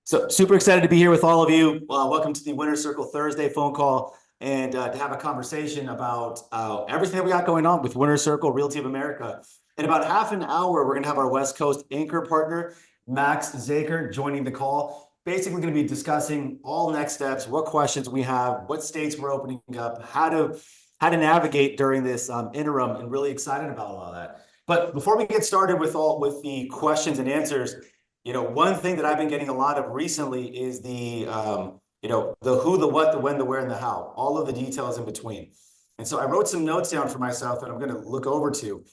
So super excited to be here with all of you. Welcome to the Winner's Circle Thursday phone call and to have a conversation about everything that we got going on with Winner's Circle Realty of America. In about half an hour, we're going to have our West Coast anchor partner, Max Zaker, joining the call. Basically going to be discussing all next steps, what questions we have, what states we're opening up, how to navigate during this interim, and really excited about all that. But before we get started with the questions and answers, one thing that I've been getting a lot of recently is the who, the what, the when, the where, and the how, all of the details in between. And so I wrote some notes down for myself that I'm going to look over to.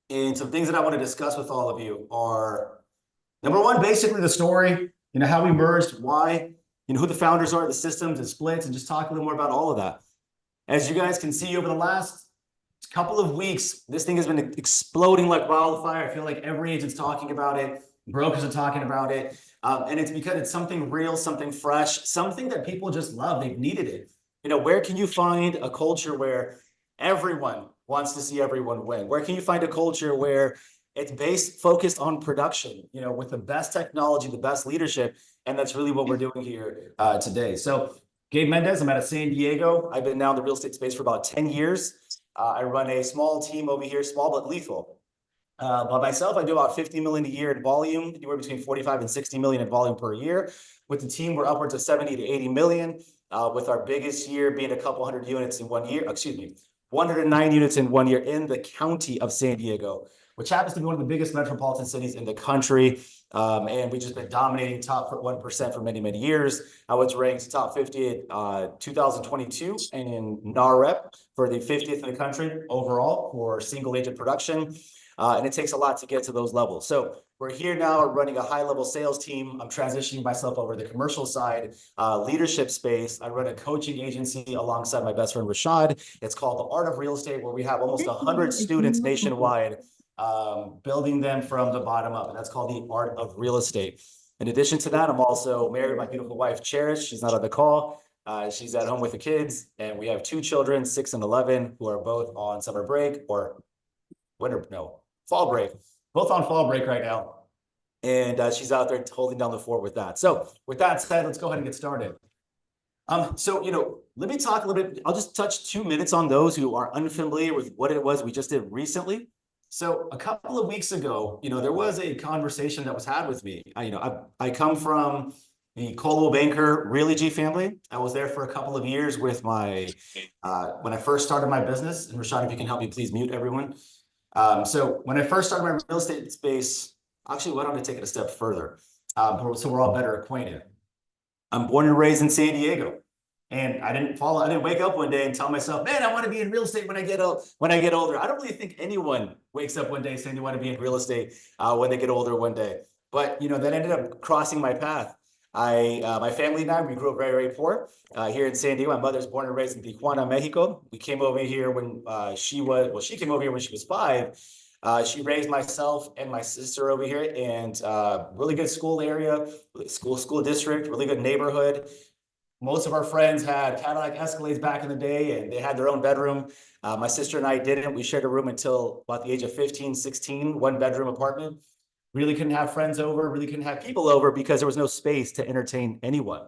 And some things that I want to discuss with all of you are, number one, basically the story, how we merged, why, who the founders are, the systems and splits, and just talk a little more about all of that. As you guys can see over the last couple of weeks, this thing has been exploding like wildfire. I feel like every agent's talking about it. Brokers are talking about it. And it's because it's something real, something fresh, something that people just love. They've needed it. Where can you find a culture where everyone wants to see everyone win? Where can you find a culture where it's focused on production, with the best technology, the best leadership? And that's really what we're doing here today. So Gabe Mendez, I'm out of San Diego. I've been now in the real estate space for about 10 years. I run a small team over here, small but lethal. By myself, I do about 50 million a year in volume, anywhere between 45 and 60 million in volume per year. With the team, we're upwards of 70 to 80 million, with our biggest year being a couple hundred units in 1 year, 109 units in 1 year in the county of San Diego, which happens to be one of the biggest metropolitan cities in the country. And we've just been dominating top 1% for many, many years. I was ranked top 50 at 2022 and in NAREP for the 50th in the country overall for single agent production. And it takes a lot to get to those levels. So we're here now running a high-level sales team. I'm transitioning myself over to the commercial side, leadership space. I run a coaching agency alongside my best friend, Rashad. It's called The Art of Real Estate, where we have almost 100 students nationwide, building them from the bottom up. And that's called The Art of Real Estate. In addition to that, I'm also married to my beautiful wife, Cherish. She's not on the call. She's at home with the kids. And we have 2 children, 6 and 11, who are both on summer break or fall break, both on fall break right now. And she's out there holding down the fort with that. So with that said, let's go ahead and get started. Let me talk a little bit. I'll just touch 2 minutes on those who are unfamiliar with what it was we just did recently. So a couple of weeks ago, there was a conversation that was had with me. I come from the Coldwell Banker Realogy family. I was there for a couple of years with my, when I first started my business. And Rashad, if you can help me, please mute everyone. So when I first started my real estate space, actually, why don't I take it a step further? So we're all better acquainted. I'm born and raised in San Diego, and I didn't wake up one day and tell myself, man, I want to be in real estate when I get older. I don't really think anyone wakes up one day saying they want to be in real estate when they get older one day. But that ended up crossing my path. My family and I, we grew up very, very poor here in San Diego. My mother's born and raised in Tijuana, Mexico. We came over here when she came over here when she was 5. She raised myself and my sister over here, and really good school area, school district, really good neighborhood. Most of our friends had Cadillac Escalades back in the day, and they had their own bedroom. My sister and I didn't. We shared a room until about the age of 15, 16, 1-bedroom apartment. Really couldn't have friends over, really couldn't have people over because there was no space to entertain anyone.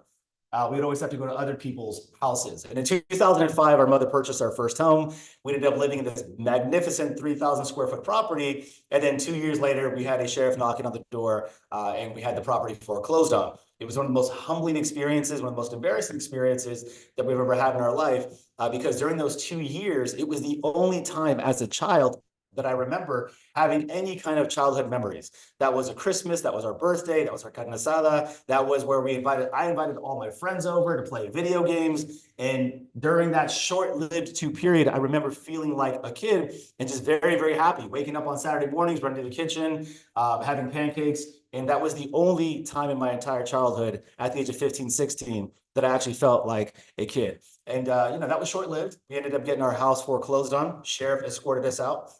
We'd always have to go to other people's houses. And in 2005, our mother purchased our first home. We ended up living in this magnificent 3,000 square foot property. And then 2 years later, we had a sheriff knocking on the door and we had the property foreclosed on. It was one of the most humbling experiences, one of the most embarrassing experiences that we've ever had in our life, because during those 2 years, it was the only time as a child that I remember having any kind of childhood memories. That was a Christmas, that was our birthday, that was our carne asada, that was where I invited all my friends over to play video games. And during that short-lived 2 period, I remember feeling like a kid and just very, very happy, waking up on Saturday mornings, running to the kitchen, having pancakes. And that was the only time in my entire childhood at the age of 15, 16 that I actually felt like a kid. And, that was short-lived. We ended up getting our house foreclosed on. Sheriff escorted us out.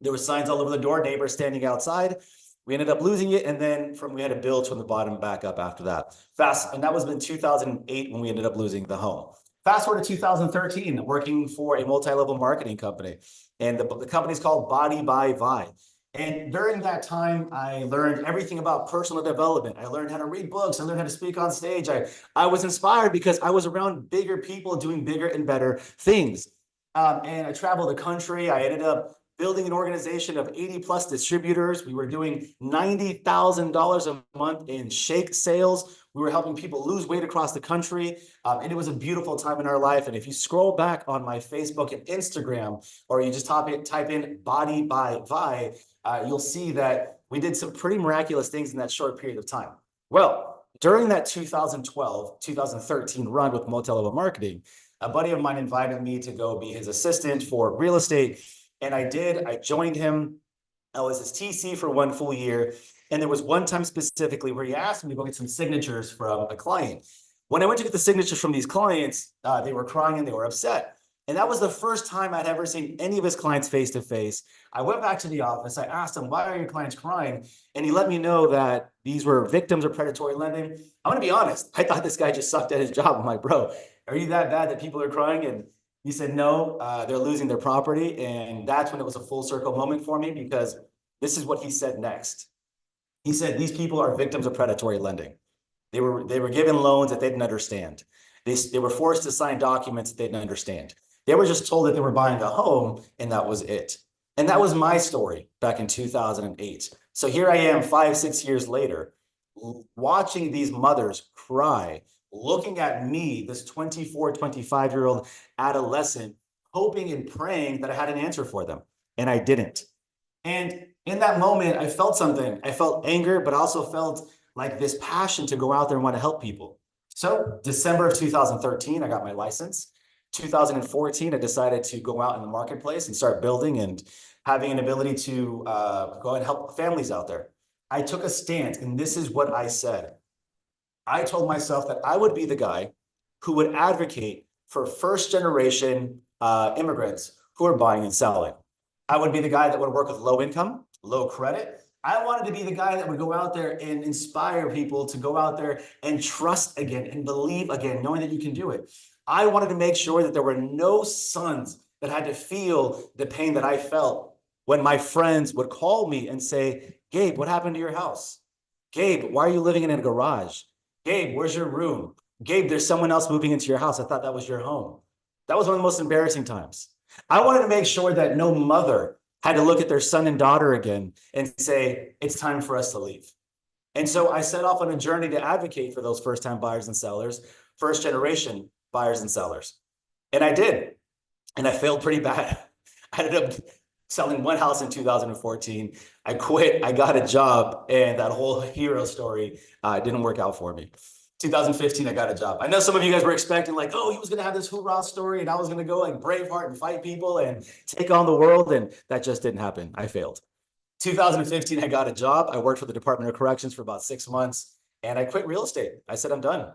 There were signs all over the door, neighbors standing outside. We ended up losing it, and then we had to build from the bottom back up after that. And that was in 2008 when we ended up losing the home. Fast forward to 2013, working for a multi-level marketing company, and the company's called Body by Vi. And during that time, I learned everything about personal development. I learned how to read books. I learned how to speak on stage. I was inspired because I was around bigger people doing bigger and better things. And I traveled the country. I ended up building an organization of 80 plus distributors. We were doing $90,000 a month in shake sales. We were helping people lose weight across the country. And it was a beautiful time in our life. And if you scroll back on my Facebook and Instagram, or you just type in Body by Vi, you'll see that we did some pretty miraculous things in that short period of time. Well, during that 2012, 2013 run with multi-level marketing, a buddy of mine invited me to go be his assistant for real estate. And I did. I joined him. I was his TC for 1 full year. And there was one time specifically where he asked me to go get some signatures from a client. When I went to get the signatures from these clients, they were crying and they were upset. And that was the first time I'd ever seen any of his clients face to face. I went back to the office. I asked him, why are your clients crying? And he let me know that these were victims of predatory lending. I'm going to be honest. I thought this guy just sucked at his job. I'm like, bro, are you that bad that people are crying? And he said, no, they're losing their property. And that's when it was a full circle moment for me, because this is what he said next. He said, these people are victims of predatory lending. They were given loans that they didn't understand. They were forced to sign documents that they didn't understand. They were just told that they were buying a home, and that was it. And that was my story back in 2008. So here I am 5, 6 years later, watching these mothers cry, looking at me, this 24, 25-year-old adolescent, hoping and praying that I had an answer for them. And I didn't. And in that moment, I felt something. I felt anger, but I also felt like this passion to go out there and want to help people. So December of 2013, I got my license. 2014, I decided to go out in the marketplace and start building and having an ability to go and help families out there. I took a stance, and this is what I said. I told myself that I would be the guy who would advocate for first-generation immigrants who are buying and selling. I would be the guy that would work with low income, low credit. I wanted to be the guy that would go out there and inspire people to go out there and trust again and believe again, knowing that you can do it. I wanted to make sure that there were no sons that had to feel the pain that I felt when my friends would call me and say, Gabe, what happened to your house? Gabe, why are you living in a garage? Gabe, where's your room? Gabe, there's someone else moving into your house. I thought that was your home. That was one of the most embarrassing times. I wanted to make sure that no mother had to look at their son and daughter again and say, it's time for us to leave. And so I set off on a journey to advocate for those first-time buyers and sellers, first-generation buyers and sellers. And I did. And I failed pretty bad. I ended up selling one house in 2014. I quit, I got a job, and that whole hero story didn't work out for me. 2015, I got a job. I know some of you guys were expecting like, oh, he was gonna have this hoorah story and I was gonna go like Braveheart and fight people and take on the world, and that just didn't happen. I failed. 2015, I got a job. I worked for the Department of Corrections for about 6 months, and I quit real estate. I said, I'm done.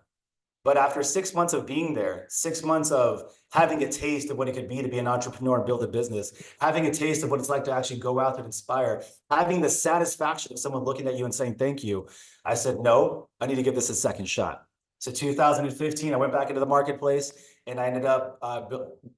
But after 6 months of being there, 6 months of having a taste of what it could be to be an entrepreneur and build a business, having a taste of what it's like to actually go out and inspire, having the satisfaction of someone looking at you and saying thank you, I said, no, I need to give this a second shot. So 2015, I went back into the marketplace and I ended up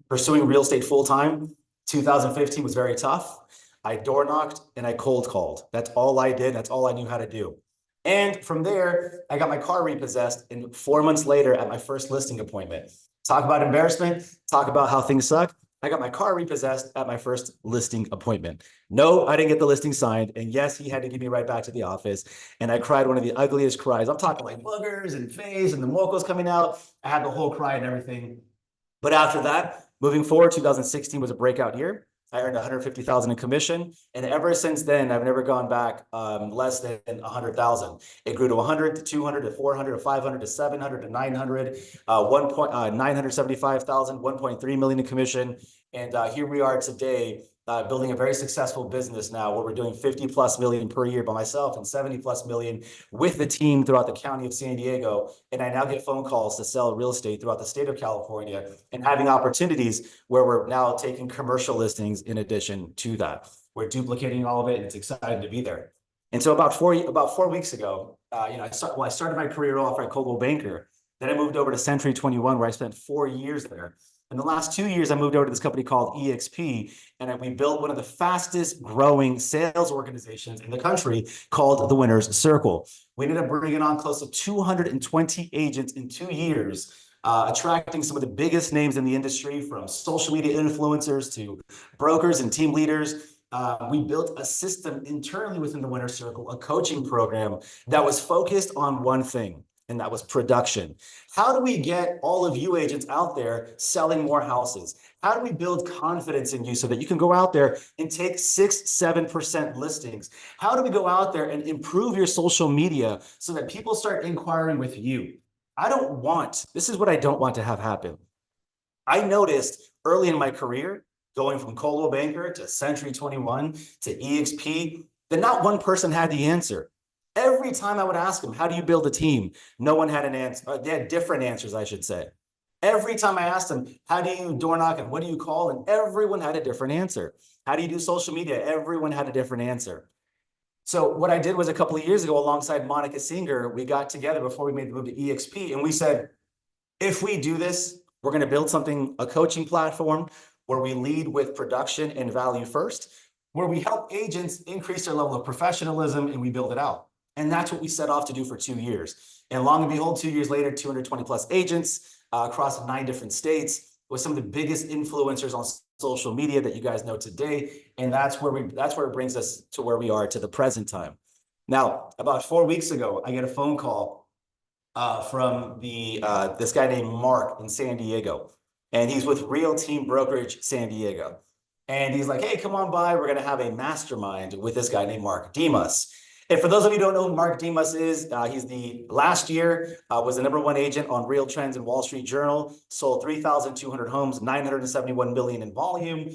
pursuing real estate full time. 2015 was very tough. I door knocked and I cold called. That's all I did. That's all I knew how to do. And from there, I got my car repossessed, and 4 months later at my first listing appointment. Talk about embarrassment, talk about how things suck. I got my car repossessed at my first listing appointment. No, I didn't get the listing signed. And yes, he had to give me right back to the office. And I cried one of the ugliest cries. I'm talking like boogers and face and the mocos coming out. I had the whole cry and everything. But after that, moving forward, 2016 was a breakout year. I earned 150,000 in commission, and ever since then, I've never gone back less than 100,000. It grew to 100 to 200 to 400 to 500 to 700 to 900, 975,000, 1.3 million in commission, and here we are today. Building a very successful business now where we're doing 50 plus million per year by myself and 70 plus million with the team throughout the county of San Diego. And I now get phone calls to sell real estate throughout the state of California and having opportunities where we're now taking commercial listings in addition to that. We're duplicating all of it, and it's exciting to be there. And so about 4 weeks ago, I started my career off at Coldwell Banker. Then I moved over to Century 21, where I spent 4 years there. In the last 2 years, I moved over to this company called EXP, and we built one of the fastest growing sales organizations in the country called the Winners Circle. We ended up bringing on close to 220 agents in 2 years, attracting some of the biggest names in the industry, from social media influencers to brokers and team leaders. We built a system internally within the Winners Circle, a coaching program that was focused on one thing, and that was production. How do we get all of you agents out there selling more houses? How do we build confidence in you so that you can go out there and take 6-7% listings? How do we go out there and improve your social media so that people start inquiring with you? This is what I don't want to have happen. I noticed early in my career, going from Coldwell Banker to Century 21 to EXP, that not one person had the answer. Every time I would ask them, how do you build a team? No one had an answer. They had different answers, I should say. Every time I asked them, how do you door knock and what do you call? And everyone had a different answer. How do you do social media? Everyone had a different answer. So what I did was, a couple of years ago, alongside Monica Singer, we got together before we made the move to EXP, and we said, if we do this, we're going to build a coaching platform where we lead with production and value first, where we help agents increase their level of professionalism, and we build it out. And that's what we set off to do for 2 years. And long and behold, 2 years later, 220 plus agents across 9 different states, with some of the biggest influencers on social media that you guys know today. And that's where it brings us to where we are to the present time. Now, about 4 weeks ago, I get a phone call from this guy named Mark in San Diego. And he's with Real Team Brokerage San Diego. And he's like, hey, come on by. We're going to have a mastermind with this guy named Mark Demas. And for those of you who don't know who Mark Demas is, last year was the #1 agent on Real Trends and Wall Street Journal, sold 3,200 homes, 971 million in volume.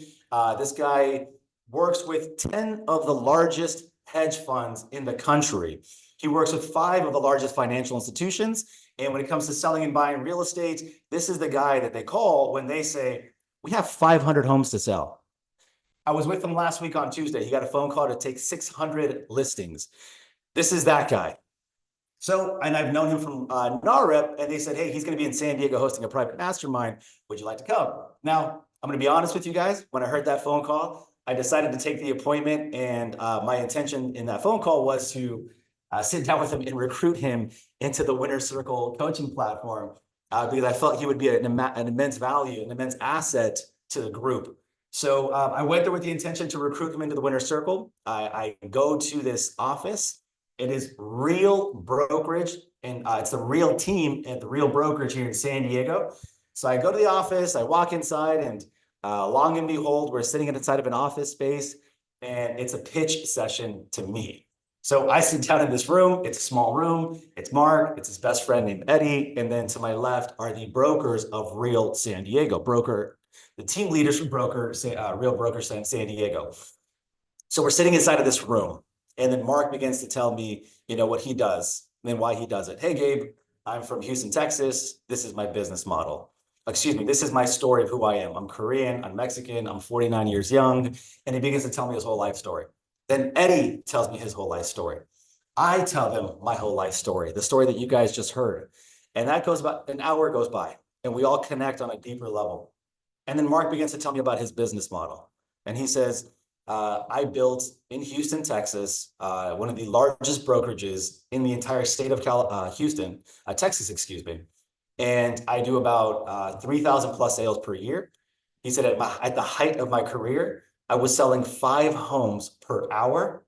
This guy works with 10 of the largest hedge funds in the country. He works with 5 of the largest financial institutions. And when it comes to selling and buying real estate, this is the guy that they call when they say, we have 500 homes to sell. I was with him last week on Tuesday. He got a phone call to take 600 listings. This is that guy. So, and I've known him from NAREP, and they said, hey, he's going to be in San Diego hosting a private mastermind. Would you like to come? Now, I'm going to be honest with you guys. When I heard that phone call, I decided to take the appointment, and my intention in that phone call was to sit down with him and recruit him into the Winners Circle coaching platform, because I felt he would be an immense value, an immense asset to the group. So I went there with the intention to recruit him into the Winners Circle. I go to this office. It is Real Brokerage, and it's the Real Team at the Real Brokerage here in San Diego. So I go to the office, I walk inside, and long and behold, we're sitting inside of an office space, and it's a pitch session to me. So I sit down in this room. It's a small room. It's Mark. It's his best friend named Eddie. And then to my left are the brokers of Real San Diego, the team leaders from Real Broker San Diego. So we're sitting inside of this room, and then Mark begins to tell me, what he does and then why he does it. Hey, Gabe, I'm from Houston, Texas. This is my business model. Excuse me, this is my story of who I am. I'm Korean, I'm Mexican, I'm 49 years young. And he begins to tell me his whole life story. Then Eddie tells me his whole life story. I tell him my whole life story, the story that you guys just heard. And that goes about an hour goes by, and we all connect on a deeper level. And then Mark begins to tell me about his business model. And he says, I built in Houston, Texas, one of the largest brokerages in the entire state of Texas, excuse me. And I do about 3,000 plus sales per year. He said at the height of my career, I was selling 5 homes per hour.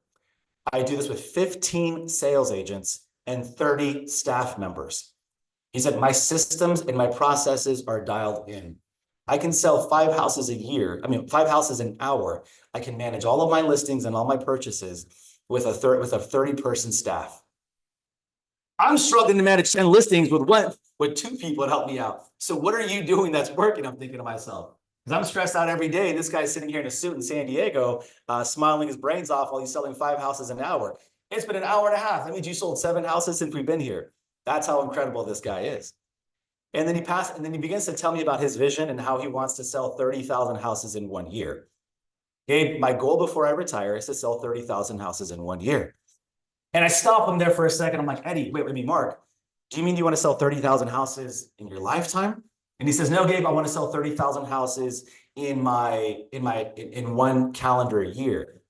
I do this with 15 sales agents and 30 staff members. He said, my systems and my processes are dialed in. I can sell 5 houses a year. 5 houses an hour. I can manage all of my listings and all my purchases with a 30-person staff. I'm struggling to manage 10 listings with 2 people to help me out. So what are you doing that's working? I'm thinking to myself, because I'm stressed out every day. This guy's sitting here in a suit in San Diego, smiling his brains off while he's selling 5 houses an hour. It's been an hour and a half. That means you sold 7 houses since we've been here. That's how incredible this guy is. And then he begins to tell me about his vision and how he wants to sell 30,000 houses in 1 year. Gabe, my goal before I retire is to sell 30,000 houses in 1 year. And I stop him there for a second. I'm like, Eddie, wait, Mark, do you mean you want to sell 30,000 houses in your lifetime? And he says, no, Gabe, I want to sell 30,000 houses in one calendar year.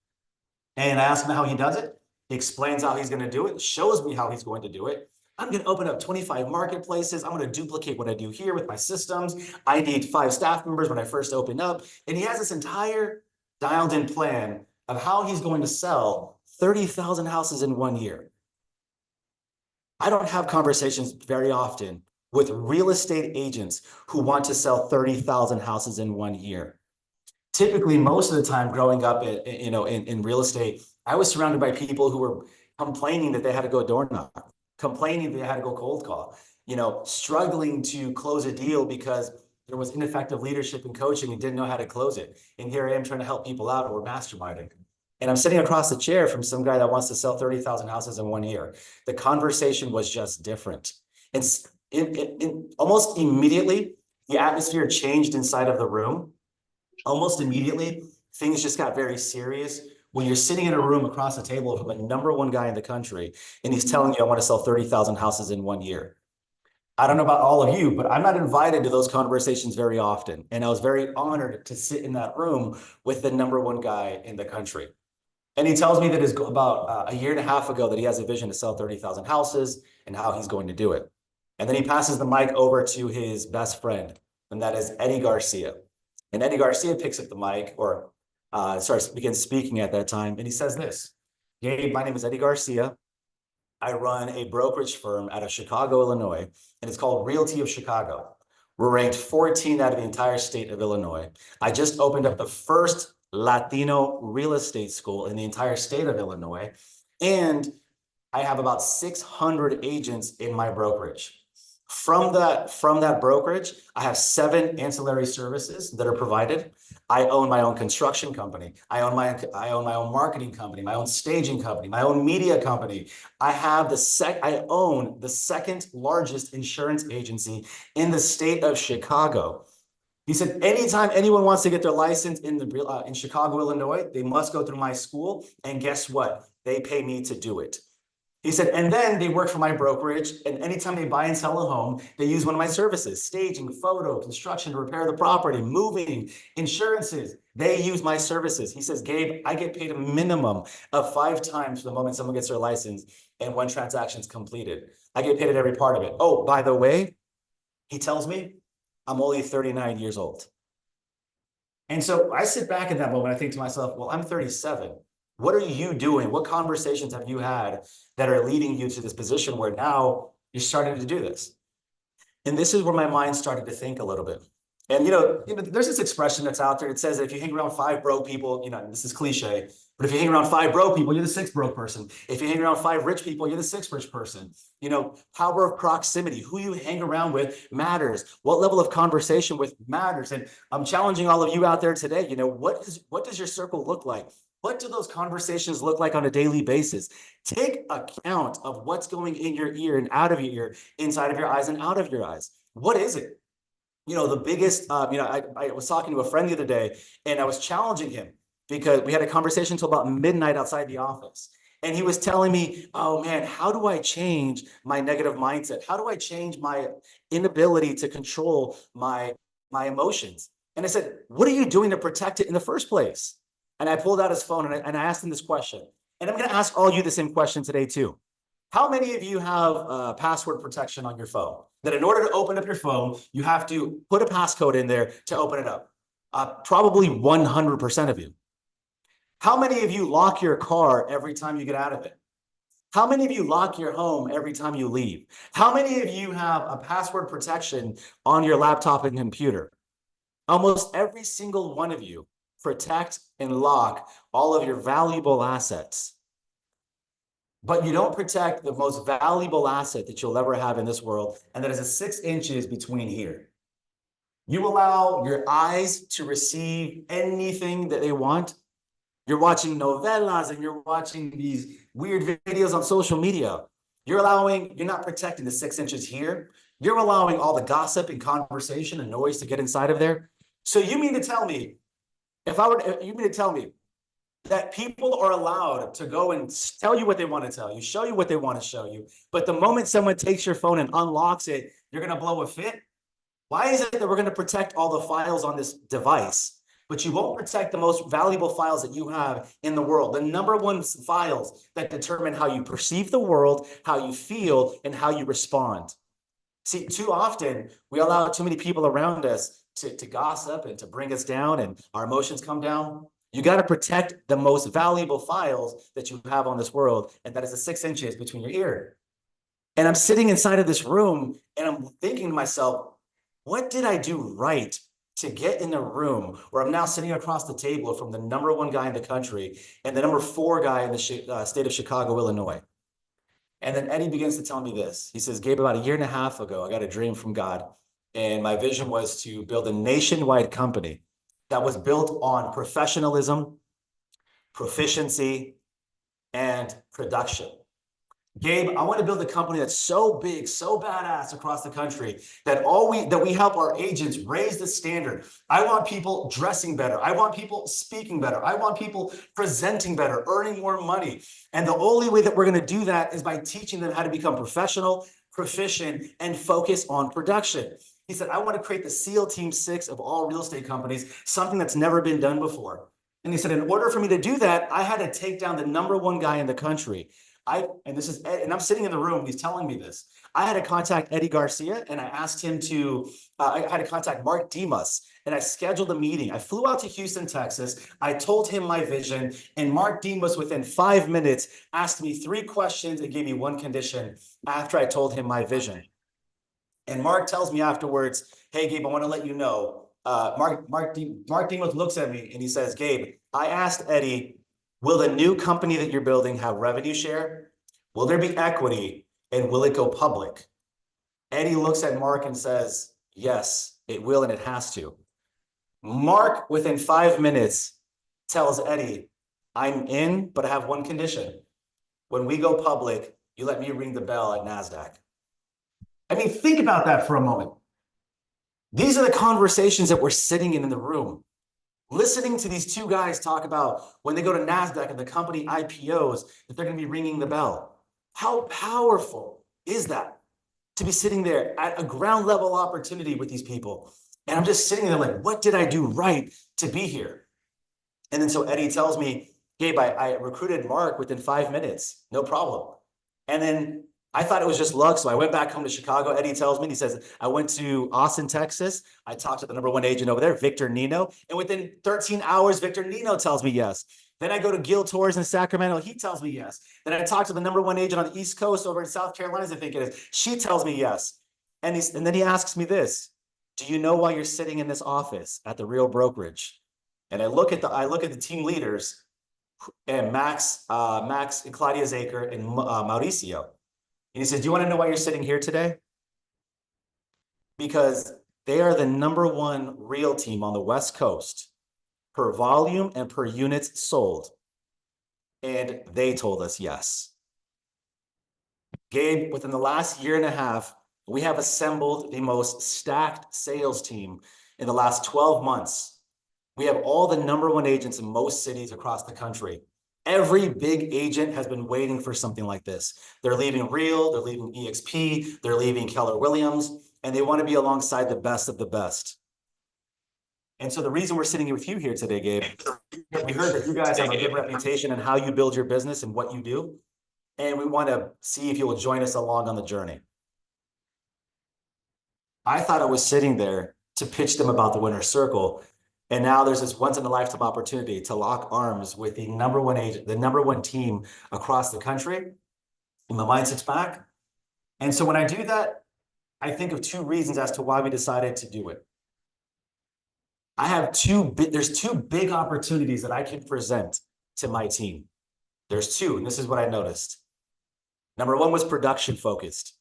And I ask him how he does it. He explains how he's going to do it, shows me how he's going to do it. I'm going to open up 25 marketplaces. I'm going to duplicate what I do here with my systems. I need 5 staff members when I first open up. And he has this entire dialed in plan of how he's going to sell 30,000 houses in 1 year. I don't have conversations very often with real estate agents who want to sell 30,000 houses in 1 year. Typically, most of the time growing up in real estate, I was surrounded by people who were complaining that they had to go door knock, complaining they had to go cold call, struggling to close a deal because there was ineffective leadership and coaching and didn't know how to close it. And here I am trying to help people out who are masterminding. And I'm sitting across the chair from some guy that wants to sell 30,000 houses in 1 year. The conversation was just different. And almost immediately, the atmosphere changed inside of the room. Almost immediately, things just got very serious when you're sitting in a room across the table from a #1 guy in the country, and he's telling you, I want to sell 30,000 houses in 1 year. I don't know about all of you, but I'm not invited to those conversations very often. And I was very honored to sit in that room with the #1 guy in the country. And he tells me that it's about a year and a half ago that he has a vision to sell 30,000 houses and how he's going to do it. And then he passes the mic over to his best friend, and that is Eddie Garcia. And Eddie Garcia picks up the mic or begins speaking at that time. And he says this, Gabe, my name is Eddie Garcia. I run a brokerage firm out of Chicago, Illinois, and it's called Realty of Chicago. We're ranked 14 out of the entire state of Illinois. I just opened up the first Latino real estate school in the entire state of Illinois. And I have about 600 agents in my brokerage. From that brokerage, I have 7 ancillary services that are provided. I own my own construction company. I own my own marketing company, my own staging company, my own media company. I own the second largest insurance agency in the state of Chicago. He said, anytime anyone wants to get their license in Chicago, Illinois, they must go through my school. And guess what? They pay me to do it. He said, and then they work for my brokerage, and anytime they buy and sell a home, they use one of my services, staging, photo, construction to repair the property, moving, insurances. They use my services. He says, Gabe, I get paid a minimum of 5 times from the moment someone gets their license and when transaction's completed. I get paid at every part of it. Oh, by the way, he tells me I'm only 39 years old. And so I sit back in that moment, I think to myself, well, I'm 37. What are you doing? What conversations have you had that are leading you to this position where now you're starting to do this? And this is where my mind started to think a little bit. And, there's this expression that's out there. It says that if you hang around 5 broke people, this is cliche, but if you hang around 5 broke people, you're the 6th broke person. If you hang around 5 rich people, you're the 6th rich person. Power of proximity, who you hang around with matters. What level of conversation with matters. And I'm challenging all of you out there today, what does your circle look like? What do those conversations look like on a daily basis? Take account of what's going in your ear and out of your ear, inside of your eyes and out of your eyes. What is it? The biggest, I was talking to a friend the other day and I was challenging him because we had a conversation until about midnight outside the office. And he was telling me, oh man, how do I change my negative mindset? How do I change my inability to control my emotions? And I said, what are you doing to protect it in the first place? And I pulled out his phone and I asked him this question. And I'm going to ask all you the same question today too. How many of you have password protection on your phone? That in order to open up your phone, you have to put a passcode in there to open it up. Probably 100% of you. How many of you lock your car every time you get out of it? How many of you lock your home every time you leave? How many of you have a password protection on your laptop and computer? Almost every single one of you protect and lock all of your valuable assets. But you don't protect the most valuable asset that you'll ever have in this world, and that is 6 inches between here. You allow your eyes to receive anything that they want. You're watching novelas and you're watching these weird videos on social media. You're not protecting the 6 inches here. You're allowing all the gossip and conversation and noise to get inside of there. So you mean to tell me, you mean to tell me that people are allowed to go and tell you what they want to tell you, show you what they want to show you, but the moment someone takes your phone and unlocks it, you're going to blow a fit? Why is it that we're going to protect all the files on this device, but you won't protect the most valuable files that you have in the world? The number one files that determine how you perceive the world, how you feel, and how you respond. See, too often we allow too many people around us to gossip and to bring us down, and our emotions come down. You got to protect the most valuable files that you have on this world, and that is the 6 inches between your ear. And I'm sitting inside of this room and I'm thinking to myself, what did I do right to get in a room where I'm now sitting across the table from the number one guy in the country and the number 4 guy in the state of Chicago, Illinois? And then Eddie begins to tell me this. He says, Gabe, about a year and a half ago, I got a dream from God. And my vision was to build a nationwide company that was built on professionalism, proficiency, and production. Gabe, I want to build a company that's so big, so badass across the country that we help our agents raise the standard. I want people dressing better. I want people speaking better. I want people presenting better, earning more money. And the only way that we're going to do that is by teaching them how to become professional, proficient, and focus on production. He said, I want to create the SEAL Team 6 of all real estate companies, something that's never been done before. And he said, in order for me to do that, I had to take down the number one guy in the country. And I'm sitting in the room, he's telling me this. I had to contact Eddie Garcia and I asked him to, I had to contact Mark Demas and I scheduled a meeting. I flew out to Houston, Texas. I told him my vision and Mark Demas within 5 minutes asked me 3 questions and gave me 1 condition after I told him my vision. And Mark tells me afterwards, hey, Gabe, I want to let you know, Mark Demas looks at me and he says, Gabe, I asked Eddie, will the new company that you're building have revenue share? Will there be equity? And will it go public? Eddie looks at Mark and says, yes, it will and it has to. Mark, within 5 minutes, tells Eddie, I'm in, but I have 1 condition. When we go public, you let me ring the bell at NASDAQ. I mean, think about that for a moment. These are the conversations that we're sitting in the room. Listening to these 2 guys talk about when they go to NASDAQ and the company IPOs, that they're going to be ringing the bell. How powerful is that to be sitting there at a ground level opportunity with these people? And I'm just sitting there like, what did I do right to be here? And then so Eddie tells me, Gabe, I recruited Mark within 5 minutes, no problem. And then I thought it was just luck. So I went back home to Chicago. Eddie tells me, he says, I went to Austin, Texas. I talked to the number 1 agent over there, Victor Nino. And within 13 hours, Victor Nino tells me yes. Then I go to Gil Torres in Sacramento. He tells me yes. Then I talk to the number 1 agent on the East Coast over in South Carolina, I think it is. She tells me yes. And then he asks me this, do you know why you're sitting in this office at the Real Brokerage? And I look at the team leaders and Max and Claudia Zaker and Mauricio. And he says, do you want to know why you're sitting here today? Because they are the number 1 real team on the West Coast per volume and per units sold. And they told us yes. Gabe, within the last year and a half, we have assembled the most stacked sales team in the last 12 months. We have all the number 1 agents in most cities across the country. Every big agent has been waiting for something like this. They're leaving Real, they're leaving EXP, they're leaving Keller Williams, and they want to be alongside the best of the best. And so the reason we're sitting with you here today, Gabe, we heard that you guys have a good reputation in how you build your business and what you do. And we want to see if you will join us along on the journey. I thought I was sitting there to pitch them about the Winner's Circle. And now there's this once in a lifetime opportunity to lock arms with the number 1 agent, the number 1 team across the country. And my mind sits back. And so when I do that, I think of 2 reasons as to why we decided to do it. I have there's 2 big opportunities that I can present to my team. There's 2, and this is what I noticed. Number 1 was production focused.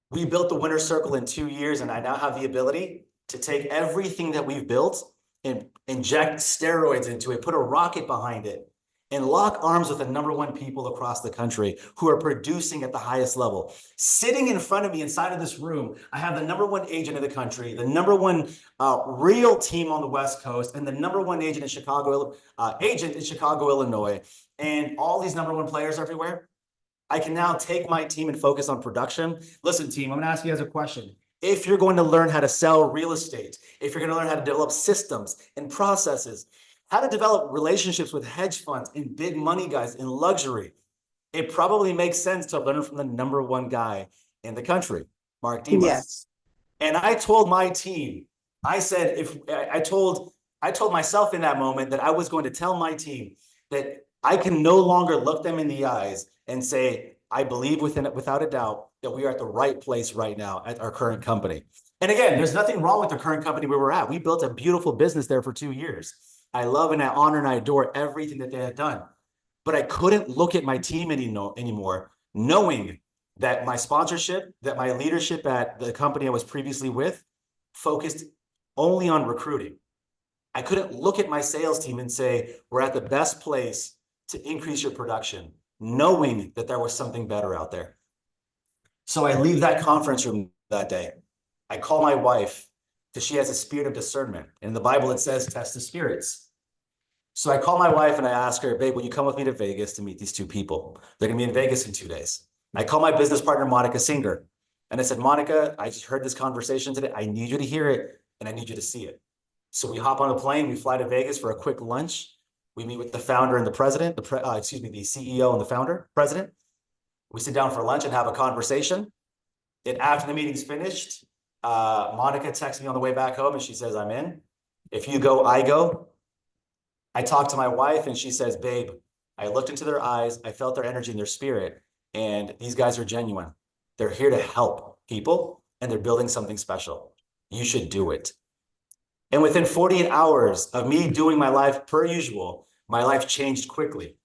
We built the Winner's Circle in 2 years, and I now have the ability to take everything that we've built and inject steroids into it, put a rocket behind it, and lock arms with the number 1 people across the country who are producing at the highest level. Sitting in front of me inside of this room, I have the number 1 agent in the country, the number 1 real team on the West Coast, and the number 1 agent in Chicago, Illinois, and all these number 1 players everywhere. I can now take my team and focus on production. Listen, team, I'm going to ask you guys a question. If you're going to learn how to sell real estate, if you're going to learn how to develop systems and processes, how to develop relationships with hedge funds and big money guys in luxury, it probably makes sense to learn from the number one guy in the country, Mark Dimas. Yes. And I told my team, I said, if I told myself in that moment that I was going to tell my team that I can no longer look them in the eyes and say, I believe without a doubt that we are at the right place right now at our current company. And again, there's nothing wrong with the current company where we're at. We built a beautiful business there for 2 years. I love and I honor and I adore everything that they had done. But I couldn't look at my team anymore, knowing that my sponsorship, that my leadership at the company I was previously with focused only on recruiting. I couldn't look at my sales team and say, we're at the best place to increase your production, knowing that there was something better out there. So I leave that conference room that day. I call my wife because she has a spirit of discernment. In the Bible, it says, test the spirits. So I call my wife and I ask her, babe, will you come with me to Vegas to meet these two people? They're going to be in Vegas in 2 days. I call my business partner, Monica Singer. And I said, Monica, I just heard this conversation today. I need you to hear it and I need you to see it. So we hop on a plane, we fly to Vegas for a quick lunch. We meet with the founder and the president, the CEO and the founder, president. We sit down for lunch and have a conversation. And after the meeting's finished, Monica texts me on the way back home and she says, I'm in. If you go, I go. I talked to my wife and she says, babe, I looked into their eyes, I felt their energy and their spirit, and these guys are genuine. They're here to help people and they're building something special. You should do it. And within 48 hours of me doing my life per usual, my life changed quickly.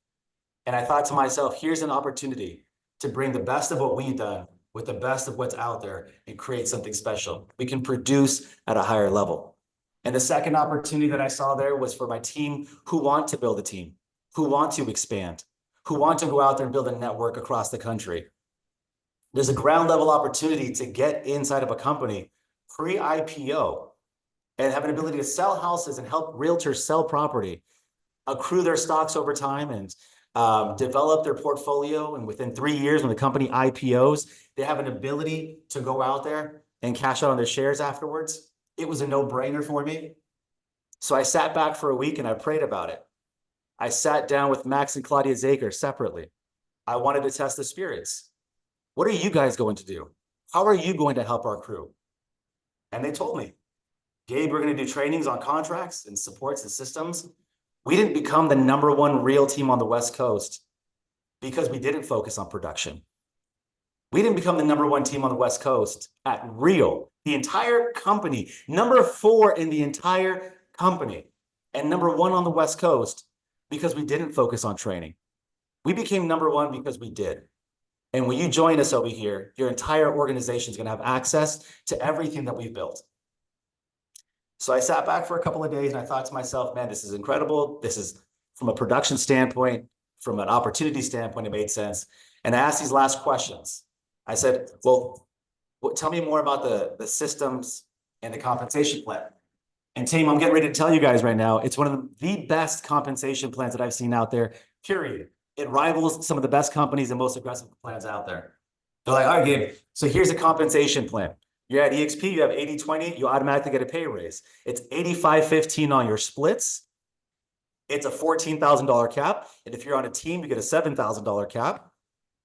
And I thought to myself, here's an opportunity to bring the best of what we've done with the best of what's out there and create something special. We can produce at a higher level. And the second opportunity that I saw there was for my team who want to build a team, who want to expand, who want to go out there and build a network across the country. There's a ground level opportunity to get inside of a company pre-IPO and have an ability to sell houses and help realtors sell property, accrue their stocks over time and develop their portfolio. And within 3 years, when the company IPOs, they have an ability to go out there and cash out on their shares afterwards. It was a no-brainer for me. So I sat back for a week and I prayed about it. I sat down with Max and Claudia Zager separately. I wanted to test the spirits. What are you guys going to do? How are you going to help our crew? And they told me, Gabe, we're going to do trainings on contracts and supports and systems. We didn't become the #1 real team on the West Coast because we didn't focus on production. We didn't become the #1 team on the West Coast at real. The entire company, #4 in the entire company, and #1 on the West Coast because we didn't focus on training. We became #1 because we did. And when you join us over here, your entire organization is going to have access to everything that we've built. So I sat back for a couple of days and I thought to myself, man, this is incredible. This is from a production standpoint, from an opportunity standpoint, it made sense. And I asked these last questions. I said, well, tell me more about the systems and the compensation plan. And team, I'm getting ready to tell you guys right now, it's one of the best compensation plans that I've seen out there, period. It rivals some of the best companies and most aggressive plans out there. They're like, all right, Gabe, so here's a compensation plan. You're at EXP, you have 80-20, you automatically get a pay raise. It's 85-15 on your splits. It's a $14,000 cap. And if you're on a team, you get a $7,000 cap.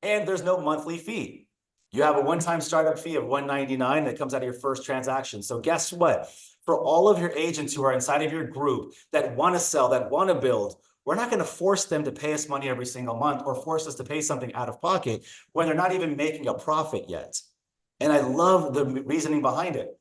And there's no monthly fee. You have a one-time startup fee of $199 that comes out of your first transaction. So guess what? For all of your agents who are inside of your group that want to sell, that want to build, we're not going to force them to pay us money every single month or force us to pay something out of pocket when they're not even making a profit yet. And I love the reasoning behind it.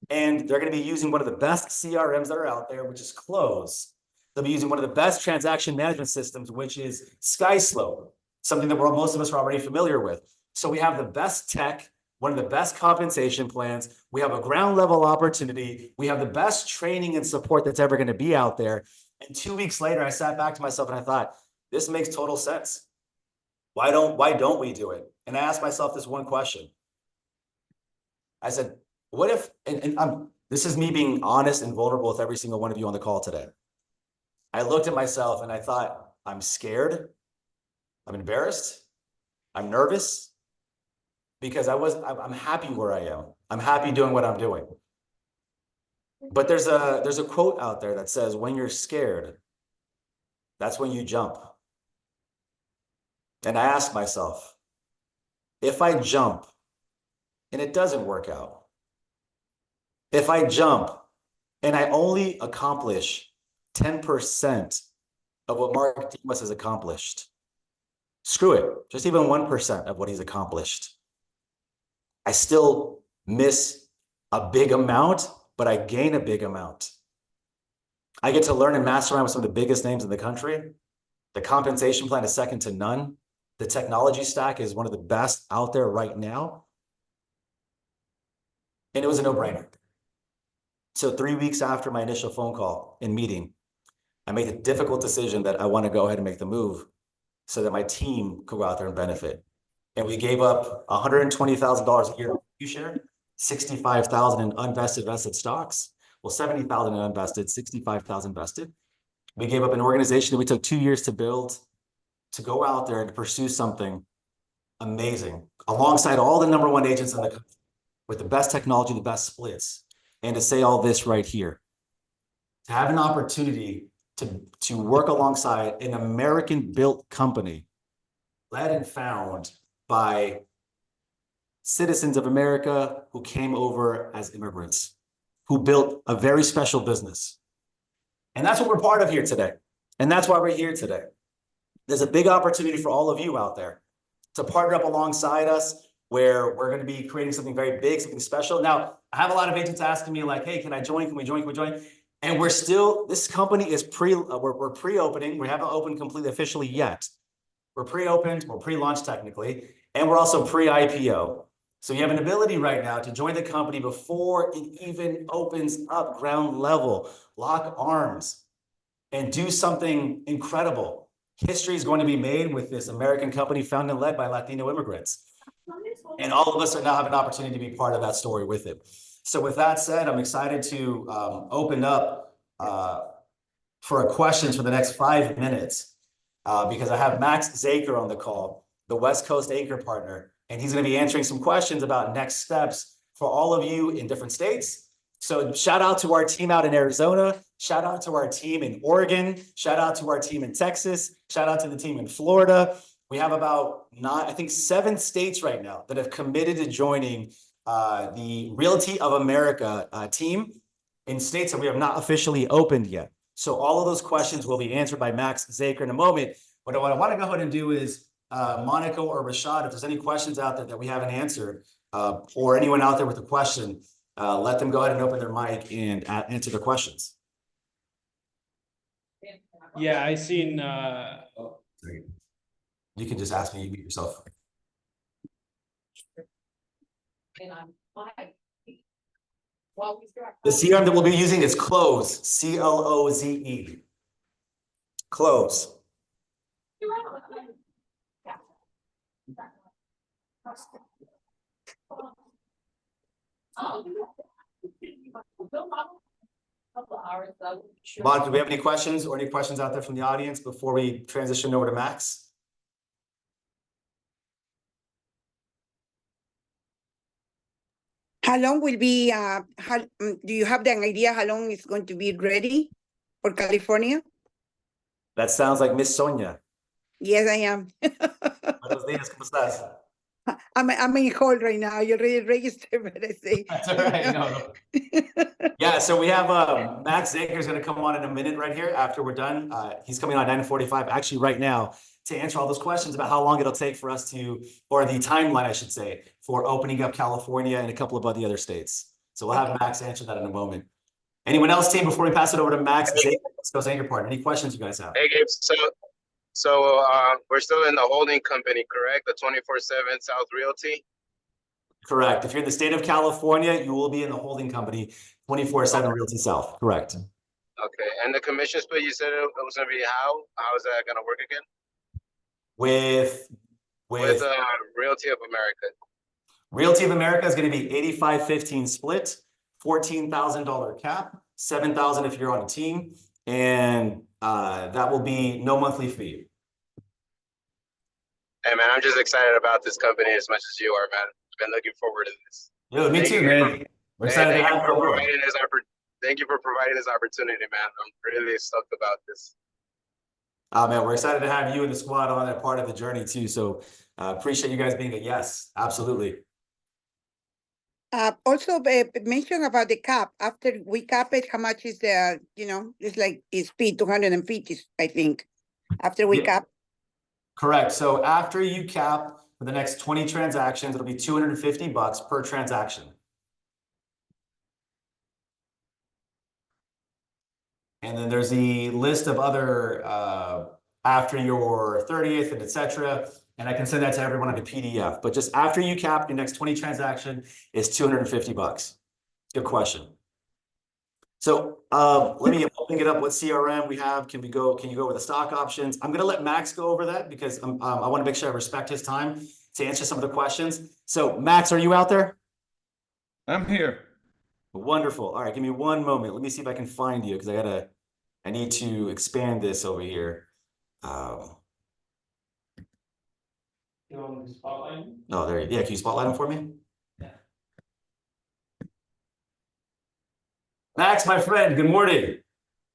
And they're going to be using one of the best CRMs that are out there, which is Close. They'll be using one of the best transaction management systems, which is SkySlope, something that most of us are already familiar with. So we have the best tech, one of the best compensation plans. We have a ground level opportunity. We have the best training and support that's ever going to be out there. And 2 weeks later, I sat back to myself and I thought, this makes total sense. Why don't we do it? And I asked myself this one question. I said, what if, this is me being honest and vulnerable with every single one of you on the call today. I looked at myself and I thought, I'm scared. I'm embarrassed. I'm nervous. because I'm happy where I am. I'm happy doing what I'm doing. But there's a quote out there that says, when you're scared, that's when you jump. And I ask myself, if I jump and it doesn't work out, if I jump and I only accomplish 10% of what Mark Demas has accomplished, screw it, just even 1% of what he's accomplished, I still miss a big amount, but I gain a big amount. I get to learn and mastermind with some of the biggest names in the country. The compensation plan is second to none. The technology stack is one of the best out there right now. And it was a no-brainer. So 3 weeks after my initial phone call and meeting, I made the difficult decision that I want to go ahead and make the move so that my team could go out there and benefit. And we gave up $120,000 a year you share, 65,000 in unvested vested stocks. Well, 70,000 in unvested, 65,000 vested. We gave up an organization that we took 2 years to build, to go out there and to pursue something amazing alongside all the number one agents in the country with the best technology, the best splits. And to say all this right here, to have an opportunity to work alongside an American built company led and found by citizens of America who came over as immigrants, who built a very special business. And that's what we're part of here today. And that's why we're here today. There's a big opportunity for all of you out there to partner up alongside us, where we're going to be creating something very big, something special. Now, I have a lot of agents asking me like, hey, can I join? Can we join? Can we join? And we're still, this company is we're pre-opening. We haven't opened completely officially yet. We're pre-opened, we're pre-launched technically, and we're also pre-IPO. So you have an ability right now to join the company before it even opens up ground level, lock arms, and do something incredible. History is going to be made with this American company founded and led by Latino immigrants. And all of us are now have an opportunity to be part of that story with it. So with that said, I'm excited to open up for questions for the next 5 minutes because I have Max Zaker on the call, the West Coast Anchor partner, and he's going to be answering some questions about next steps for all of you in different states. So shout out to our team out in Arizona, shout out to our team in Oregon, shout out to our team in Texas, shout out to the team in Florida. We have about 7 states right now that have committed to joining the Realty of America team in states that we have not officially opened yet. So all of those questions will be answered by Max Zaker in a moment. But what I want to go ahead and do is, Monica or Rashad, if there's any questions out there that we haven't answered, or anyone out there with a question, let them go ahead and open their mic and answer their questions. Yeah, I seen You can just ask me, you mute yourself. The CRM that we'll be using is Cloze, C-L-O-Z-E. Cloze. Monica, do we have any questions or any questions out there from the audience before we transition over to Max? How long will be, do you have an idea how long it's going to be ready for California? That sounds like Miss Sonia. Yes, I am. Buenos días, ¿cómo estás? I'm in hold right now. You already registered, but I say. That's all right. No. Yeah, so we have Max Zaker is going to come on in a minute right here after we're done. He's coming on 9:45, actually right now, to answer all those questions about how long it'll take for us to, or the timeline, I should say, for opening up California and a couple of the other states. So we'll have Max answer that in a moment. Anyone else, team, before we pass it over to Max Zaker, let's go Anchor partner. Any questions you guys have? Hey, Gabe. So we're still in the holding company, correct? The 24/7 South Realty? Correct. If you're in the state of California, you will be in the holding company 24/7 Realty South. Correct. Okay. And the commission split, you said it was going to be how? How is that going to work again? With Realty of America. Realty of America is going to be 85-15 split, $14,000 cap, $7,000 if you're on a team, and that will be no monthly fee. Hey man, I'm just excited about this company as much as you are, man. been looking forward to this. Yo, me Thank too, you man. We're excited to Thank you have you for on board. providing this thank you for providing this opportunity, man. I'm really stoked about this. Oh man, we're excited to have you and the squad on that part of the journey too. So appreciate you guys being a yes, absolutely. Also, mention about the cap. After we cap it, how much is the, it's like it's fee 250, I think. After we Yeah. cap. Correct. So after you cap for the next 20 transactions, it'll be $250 per transaction. And then there's the list of other after your 30th and etc. And I can send that to everyone in a PDF. But just after you cap, your next 20 transaction is $250. Good question. So let me open it up. What CRM we have? Can you go with the stock options? I'm going to let Max go over that because I want to make sure I respect his time to answer some of the questions. So Max, are you out there? I'm here. Wonderful. All right, give me one moment. Let me see if I can find you because I need to expand this over here. You want to spotlight? Oh, there you go. Yeah, can you spotlight him for me? Yeah. Max, my friend, good morning.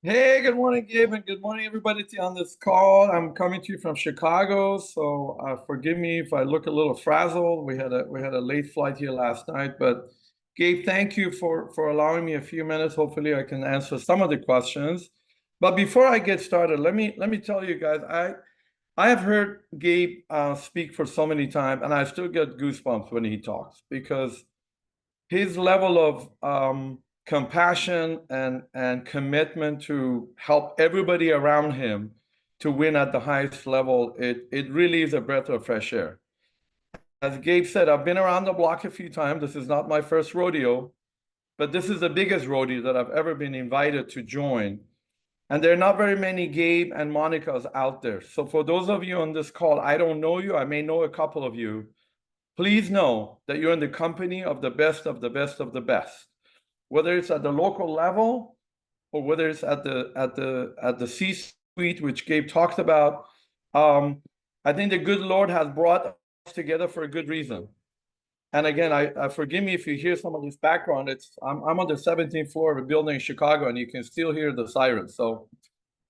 Hey, good morning, Gabe, and good morning, everybody on this call. I'm coming to you from Chicago, so forgive me if I look a little frazzled. We had a late flight here last night, but Gabe, thank you for allowing me a few minutes. Hopefully, I can answer some of the questions. But before I get started, let me tell you guys, I have heard Gabe speak for so many times, and I still get goosebumps when he talks because his level of compassion and commitment to help everybody around him to win at the highest level, it really is a breath of fresh air. As Gabe said, I've been around the block a few times. This is not my first rodeo, but this is the biggest rodeo that I've ever been invited to join. And there are not very many Gabe and Monica's out there. So for those of you on this call, I don't know you, I may know a couple of you. Please know that you're in the company of the best of the best of the best. Whether it's at the local level or whether it's at the C-suite, which Gabe talked about, I think the good Lord has brought us together for a good reason. And again, I forgive me if you hear some of this background. I'm on the 17th floor of a building in Chicago, and you can still hear the sirens. So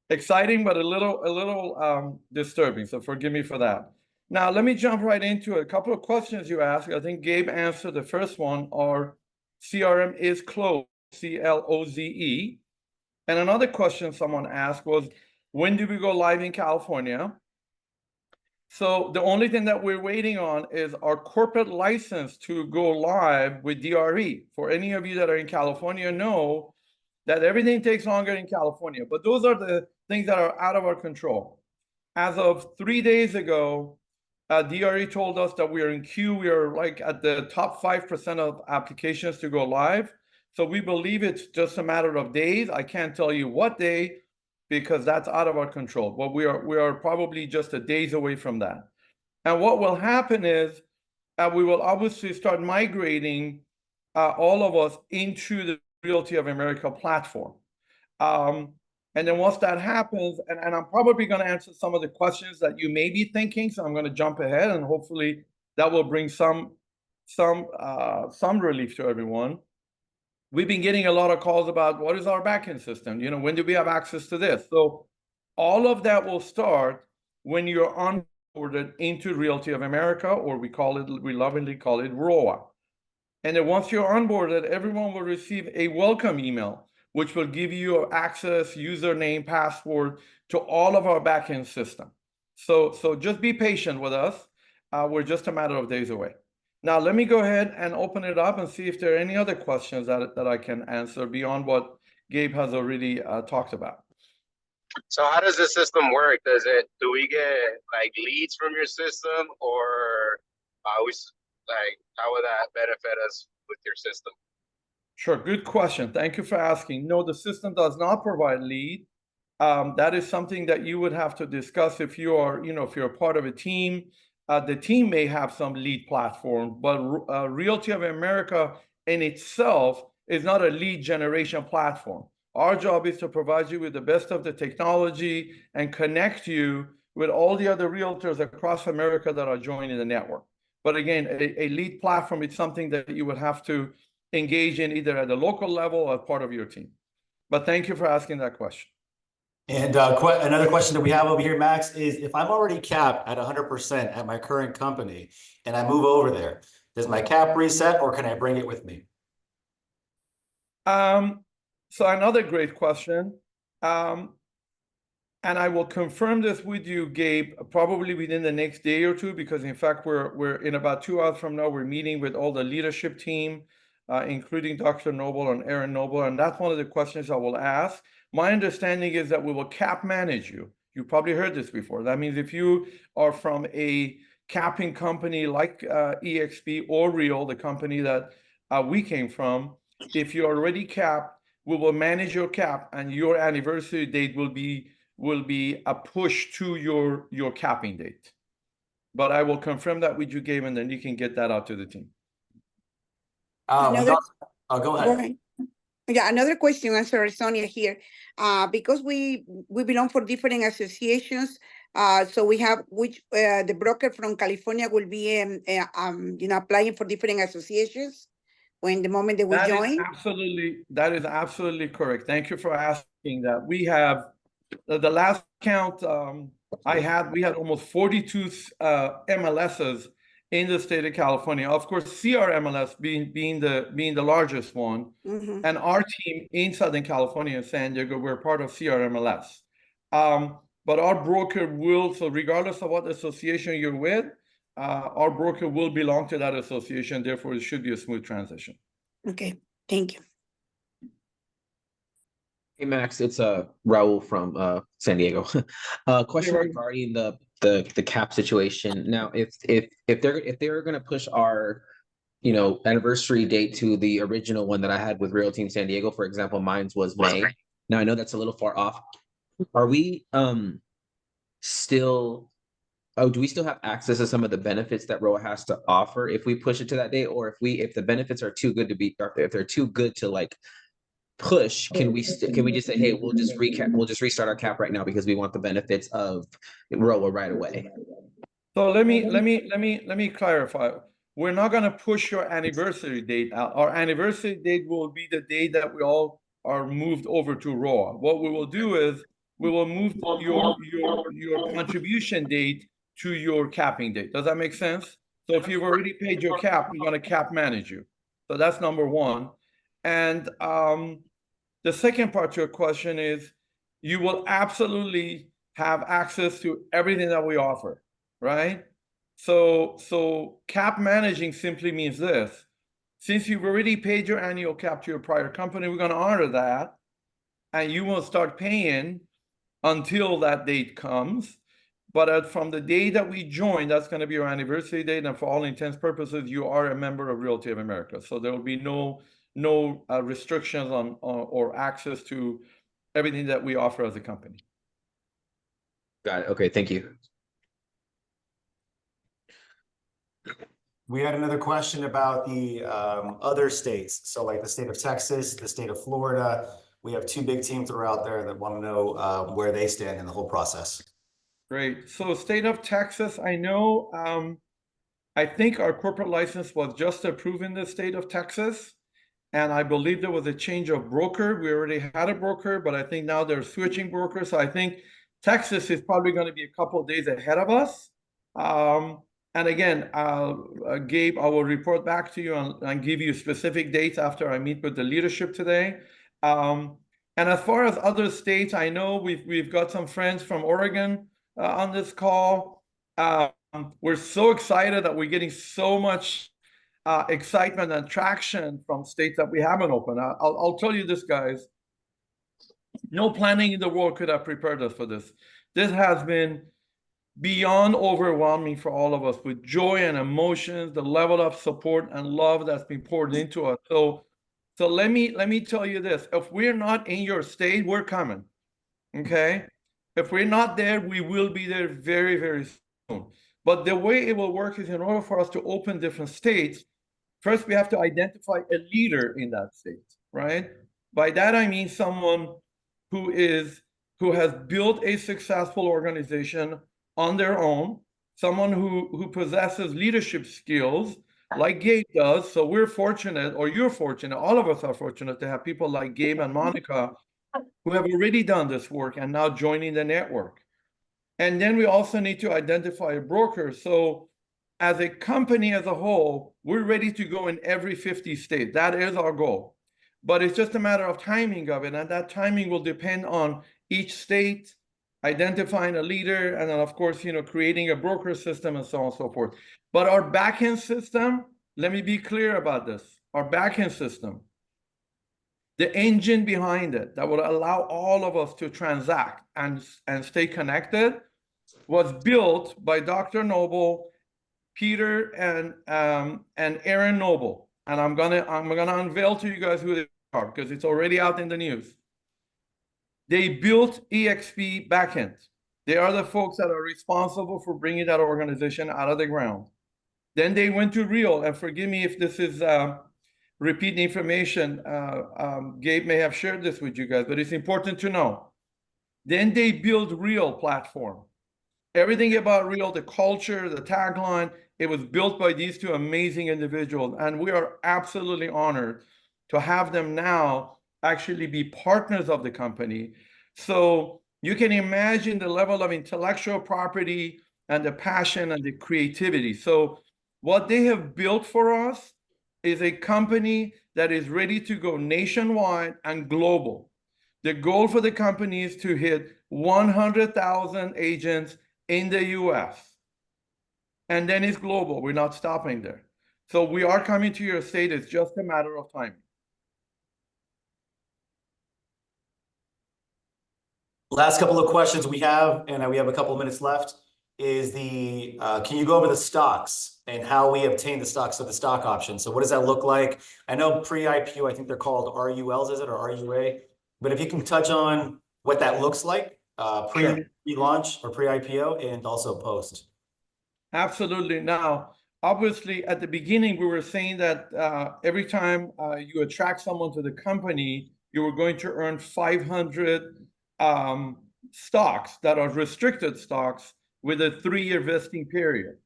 exciting, but a little disturbing. So forgive me for that. Now let me jump right into a couple of questions you asked. I think Gabe answered the first one. Our CRM is closed, CLOZE. And another question someone asked was, when do we go live in California? So the only thing that we're waiting on is our corporate license to go live with DRE. For any of you that are in California, know that everything takes longer in California, but those are the things that are out of our control. As of 3 days ago, DRE told us that we are in queue. We are like at the top 5% of applications to go live. So we believe it's just a matter of days. I can't tell you what day, because that's out of our control. But we are probably just a days away from that. And what will happen is we will obviously start migrating all of us into the Realty of America platform. And then once that happens, and I'm probably going to answer some of the questions that you may be thinking, so I'm going to jump ahead, and hopefully that will bring some relief to everyone. We've been getting a lot of calls about what is our backend system? When do we have access to this? So all of that will start when you're onboarded into Realty of America, or we lovingly call it ROA. And then once you're onboarded, everyone will receive a welcome email, which will give you access, username, password to all of our backend system. So just be patient with us. We're just a matter of days away. Now, let me go ahead and open it up and see if there are any other questions that I can answer beyond what Gabe has already talked about. So how does the system work? Do we get like leads from your system, or how would that benefit us with your system? Sure, good question. Thank you for asking. No, the system does not provide lead. That is something that you would have to discuss if you are, if you're a part of a team. The team may have some lead platform, but Realty of America in itself is not a lead generation platform. Our job is to provide you with the best of the technology and connect you with all the other realtors across America that are joining the network. But again, a lead platform is something that you would have to engage in either at the local level or as part of your team. But thank you for asking that question. And another question that we have over here, Max, is if I'm already capped at 100% at my current company and I move over there, does my cap reset or can I bring it with me? So another great question. And I will confirm this with you, Gabe, probably within the next day or two, because in fact, we're in about 2 hours from now, we're meeting with all the leadership team, including Dr. Noble and Aaron Noble, and that's one of the questions I will ask. My understanding is that we will cap manage you. You probably heard this before. That means if you are from a capping company like EXP or Real, the company that we came from, if you're already capped, we will manage your cap, and your anniversary date will be a push to your capping date. But I will confirm that with you, Gabe, and then you can get that out to the team. Another- Go ahead. Yeah, another question, I'm sorry, Sonia here. Because we belong for different associations, so we have the broker from California will be applying for different associations when the moment that we join. That is absolutely correct. Thank you for asking that. We have the last count we had almost 42 MLSs in the state of California. Of course, CRMLS being the largest one, and our team in Southern California and San Diego, we're part of CRMLS. But our broker will, so regardless of what association you're with, our broker will belong to that association. Therefore, it should be a smooth transition. Okay, thank you. Hey Max, it's Raul from San Diego. Question regarding the cap situation. Now, if they're going to push our anniversary date to the original one that I had with Real Team San Diego, for example, mine's was May. Now I know that's a little far off. Are we still? Oh, do we still have access to some of the benefits that ROA has to offer if we push it to that date, or if the benefits are too good to be, or if they're too good to like push, can we just say, hey, we'll just restart our cap right now because we want the benefits of ROA right away? So let me clarify. We're not going to push your anniversary date out. Our anniversary date will be the day that we all are moved over to ROA. What we will do is we will move your contribution date to your capping date. Does that make sense? So if you've already paid your cap, we're going to cap manage you. So that's number one. And the second part to your question is you will absolutely have access to everything that we offer, right? So cap managing simply means this. Since you've already paid your annual cap to your prior company, we're going to honor that, and you will start paying until that date comes. But from the day that we join, that's going to be your anniversary date, and for all intents and purposes, you are a member of Realty of America. So there will be no restrictions on or access to everything that we offer as a company. Got it. Okay, thank you. We had another question about the other states. So like the state of Texas, the state of Florida. We have two big teams that are out there that want to know where they stand in the whole process. Great. So state of Texas, I know, I think our corporate license was just approved in the state of Texas. And I believe there was a change of broker. We already had a broker, but I think now they're switching brokers. So I think Texas is probably going to be a couple of days ahead of us. And again, Gabe, I will report back to you and give you specific dates after I meet with the leadership today. And as far as other states, I know we've got some friends from Oregon on this call. We're so excited that we're getting so much excitement and traction from states that we haven't opened. I'll tell you this, guys. No planning in the world could have prepared us for this. This has been beyond overwhelming for all of us, with joy and emotions, the level of support and love that's been poured into us. So let me tell you this. If we're not in your state, we're coming. Okay? If we're not there, we will be there very, very soon. But the way it will work is, in order for us to open different states, first we have to identify a leader in that state, right? By that I mean someone who has built a successful organization on their own, someone who possesses leadership skills like Gabe does. So we're fortunate, or you're fortunate, all of us are fortunate to have people like Gabe and Monica who have already done this work and now joining the network. And then we also need to identify a broker. So as a company as a whole, we're ready to go in every 50 states. That is our goal. But it's just a matter of timing of it. And that timing will depend on each state, identifying a leader, and then of course, creating a broker system and so on and so forth. But our backend system, let me be clear about this. Our backend system, the engine behind it that will allow all of us to transact and stay connected, was built by Dr. Noble, Peter, and Aaron Noble. And I'm gonna unveil to you guys who they are because it's already out in the news. They built EXP backend. They are the folks that are responsible for bringing that organization out of the ground. Then they went to Real, and forgive me if this is repeat information. Gabe may have shared this with you guys, but it's important to know. Then they built Real platform. Everything about Real, the culture, the tagline, it was built by these two amazing individuals. And we are absolutely honored to have them now actually be partners of the company. So you can imagine the level of intellectual property and the passion and the creativity. So what they have built for us is a company that is ready to go nationwide and global. The goal for the company is to hit 100,000 agents in the US. And then it's global. We're not stopping there. So we are coming to your state. It's just a matter of time. Last couple of questions we have, and we have a couple of minutes left, is can you go over the stocks and how we obtain the stocks of the stock options? So what does that look like? I know pre-IPO, I think they're called RULs, is it, or RUA? But if you can touch on what that looks like, pre-launch or pre-IPO, and also post. Absolutely. Now, obviously, at the beginning, we were saying that every time you attract someone to the company, you were going to earn 500 stocks that are restricted stocks with a 3-year vesting period.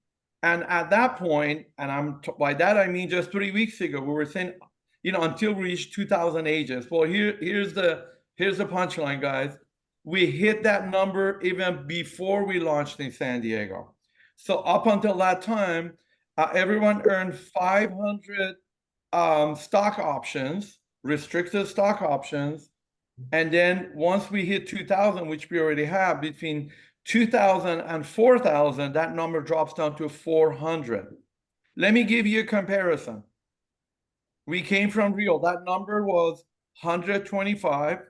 And at that point, and by that I mean just 3 weeks ago, we were saying, until we reach 2,000 agents. Well, here's the punchline, guys. We hit that number even before we launched in San Diego. So up until that time, everyone earned 500 stock options, restricted stock options. And then once we hit 2,000, which we already have, between 2,000 and 4,000, that number drops down to 400. Let me give you a comparison. We came from Real. That number was 125.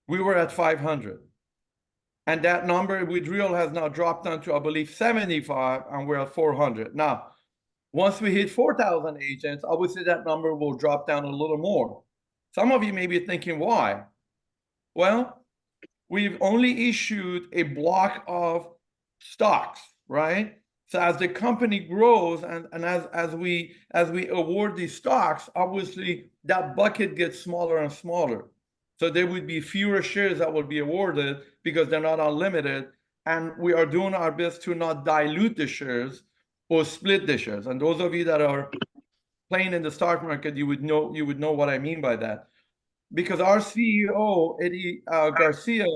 We were at 500. And that number with Real has now dropped down to, I believe, 75, and we're at 400. Now, once we hit 4,000 agents, obviously that number will drop down a little more. Some of you may be thinking, why? Well, we've only issued a block of stocks, right? So as the company grows and as we award these stocks, obviously that bucket gets smaller and smaller. So there would be fewer shares that will be awarded because they're not unlimited. And we are doing our best to not dilute the shares or split the shares. And those of you that are playing in the stock market, you would know what I mean by that. Because our CEO, Eddie Garcia,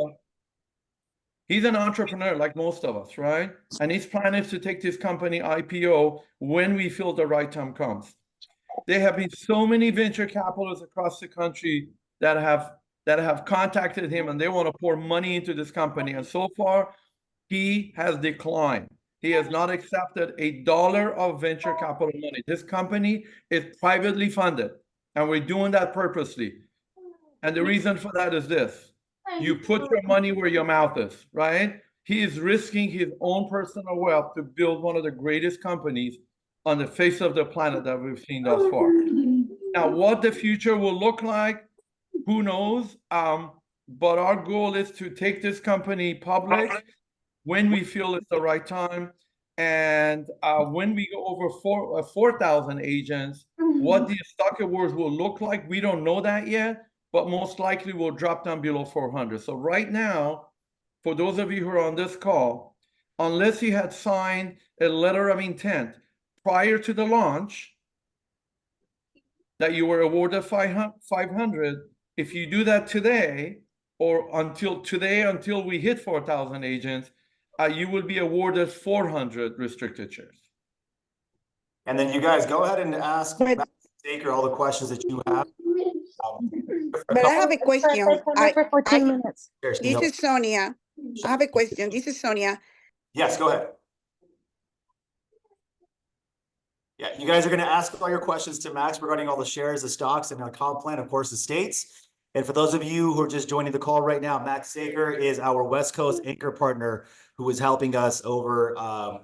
he's an entrepreneur like most of us, right? And his plan is to take this company IPO when we feel the right time comes. There have been so many venture capitalists across the country that have contacted him and they want to pour money into this company. And so far, he has declined. He has not accepted $1 of venture capital money. This company is privately funded, and we're doing that purposely. And the reason for that is this. You put your money where your mouth is, right? He is risking his own personal wealth to build one of the greatest companies on the face of the planet that we've seen thus far. Now, what the future will look like, who knows? But our goal is to take this company public when we feel it's the right time. And when we go over 4,000 agents, what the stock awards will look like, we don't know that yet, but most likely will drop down below 400. So right now, for those of you who are on this call, unless you had signed a letter of intent prior to the launch that you were awarded 500. If you do that today, or until today, until we hit 4,000 agents, you will be awarded 400 restricted shares. And then you guys go ahead and ask But- Max Baker all the questions that you have. But I have a question. For 14 minutes. Here, can you This help? is Sonia. I have a question. This is Sonia. Yes, go ahead. Yeah, you guys are gonna ask all your questions to Max regarding all the shares, the stocks, and the comp plan, of course, the states. And for those of you who are just joining the call right now, Max Sager is our West Coast anchor partner who is helping us over,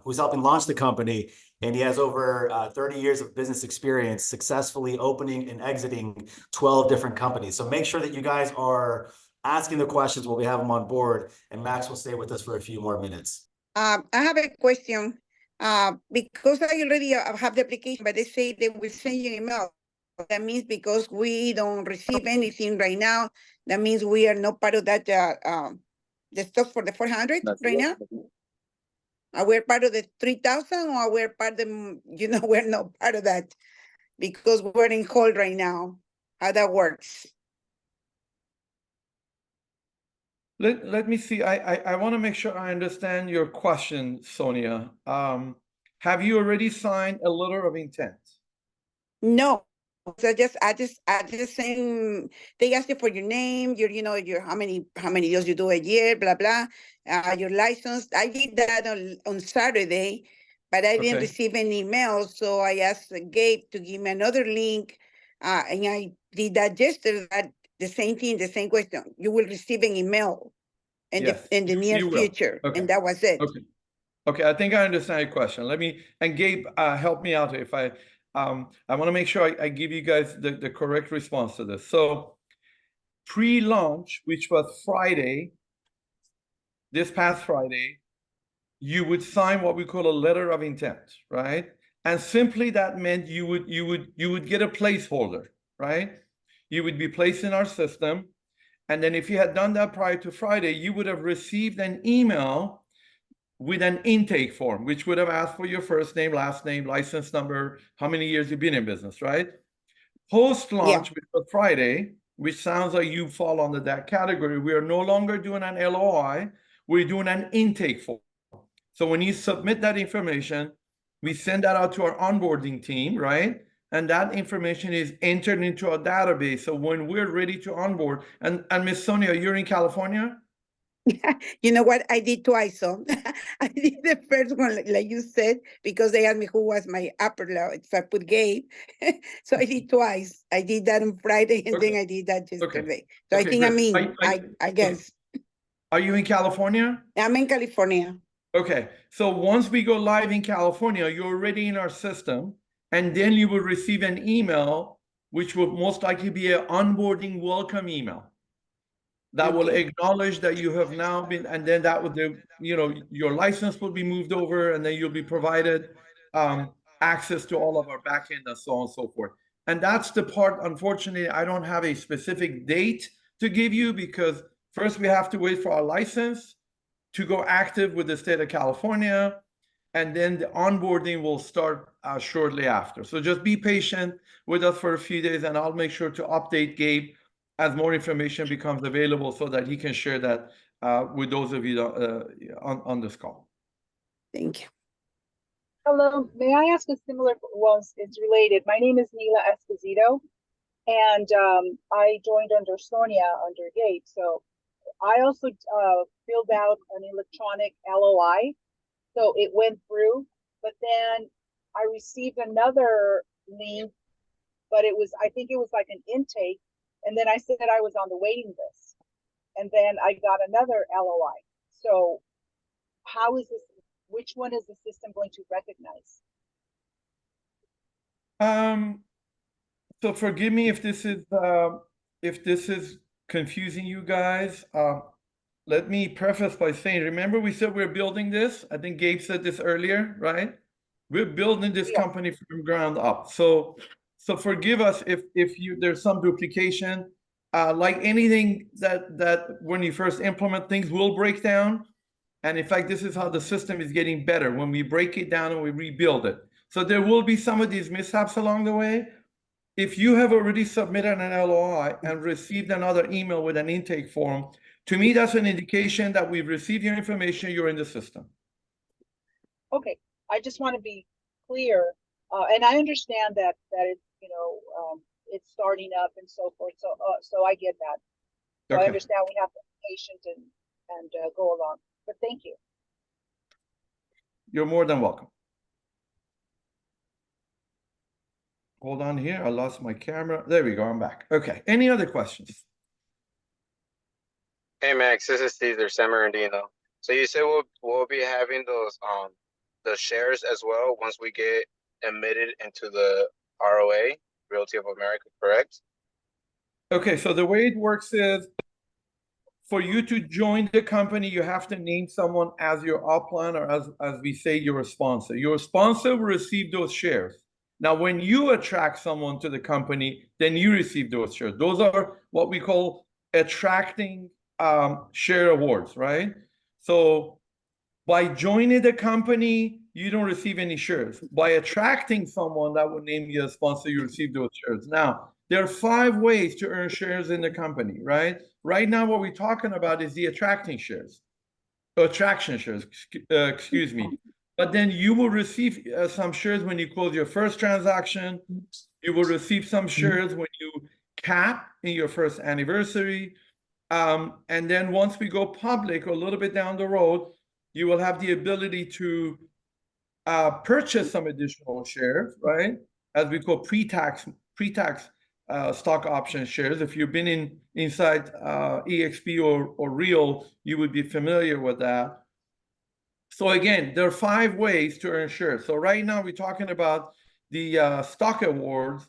who's helping launch the company. And he has over 30 years of business experience successfully opening and exiting 12 different companies. So make sure that you guys are asking the questions while we have them on board, and Max will stay with us for a few more minutes. I have a question. Because I already have the application, but they say they will send you an email. That means because we don't receive anything right now, that means we are not part of that, the stock for the 400 right now? Are we part of the 3,000 or we're part of, we're not part of that because we're in hold right now? How that works? Let me see. I want to make sure I understand your question, Sonia. Have you already signed a letter of intent? No. So I just saying, they ask you for your name, your how many deals you do a year, blah, blah, your license. I did that on Saturday, but I didn't Okay. receive any email. So I asked Gabe to give me another link. And I did that yesterday, the same thing, the same question. You will receive an email in Yes, the near you will. future. Okay. And that was it. Okay. Okay, I think I understand your question. And Gabe, help me out if I want to make sure I give you guys the correct response to this. So pre-launch, which was Friday, this past Friday, you would sign what we call a letter of intent, right? And simply that meant you would get a placeholder, right? You would be placed in our system. And then if you had done that prior to Friday, you would have received an email with an intake form, which would have asked for your first name, last name, license number, how many years you've been in business, right? Post-launch, which was Friday, which sounds like you fall under that category, we are no longer doing an LOI, we're doing an intake form. So when you submit that information, we send that out to our onboarding team, right? And that information is entered into a database. So when we're ready to onboard, and Miss Sonia, you're in California? You know what? I did twice. So I did the first one, like you said, because they asked me who was my upper level. So I put Gabe. So I did twice. I did that on Friday and then I did that yesterday. So I think great. I'm in, I guess. Are you in California? I'm in California. Okay, so once we go live in California, you're already in our system, and then you will receive an email, which will most likely be an onboarding welcome email that will acknowledge that you have now been, and then that would, your license will be moved over, and then you'll be provided access to all of our backend and so on and so forth. And that's the part, unfortunately, I don't have a specific date to give you because first we have to wait for our license to go active with the state of California, and then the onboarding will start shortly after. So just be patient with us for a few days, and I'll make sure to update Gabe as more information becomes available so that he can share that with those of you on this call. Thank you. Hello, may I ask a similar, well, it's related. My name is Nila Esposito, and I joined under Sonia, under Gabe. So I also filled out an electronic LOI. So it went through, but then I received another link, but I think it was like an intake. And then I said I was on the waiting list. And then I got another LOI. So how is this, which one is the system going to recognize? So forgive me if this is confusing you guys. Let me preface by saying, remember we said we're building this? I think Gabe said this earlier, right? We're building this company from ground up. So forgive us if there's some duplication. Like anything that when you first implement, things will break down. And in fact, this is how the system is getting better when we break it down and we rebuild it. So there will be some of these mishaps along the way. If you have already submitted an LOI and received another email with an intake form, to me, that's an indication that we've received your information, you're in the system. Okay, I just want to be clear, and I understand that it's, it's starting up and so forth. So I get that. So I Okay. understand we have to be patient and go along. But thank you. You're more than welcome. Hold on here. I lost my camera. There we go. I'm back. Okay. Any other questions? Hey Max, this is Cesar San Bernardino. So you said we'll be having those the shares as well once we get admitted into the ROA, Realty of America, correct? Okay. So the way it works is for you to join the company, you have to name someone as your upline or as we say, your sponsor. Your sponsor will receive those shares. Now, when you attract someone to the company, then you receive those shares. Those are what we call attracting share awards, right? So by joining the company, you don't receive any shares. By attracting someone that would name you a sponsor, you receive those shares. Now, there are 5 ways to earn shares in the company, right? Right now, what we're talking about is the attraction shares. Excuse me. But then you will receive some shares when you close your first transaction. You will receive some shares when you cap in your first anniversary. And then once we go public a little bit down the road, you will have the ability to purchase some additional shares, right? As we call pre-tax stock option shares. If you've been inside EXP or Real, you would be familiar with that. So again, there are 5 ways to earn shares. So right now we're talking about the stock awards,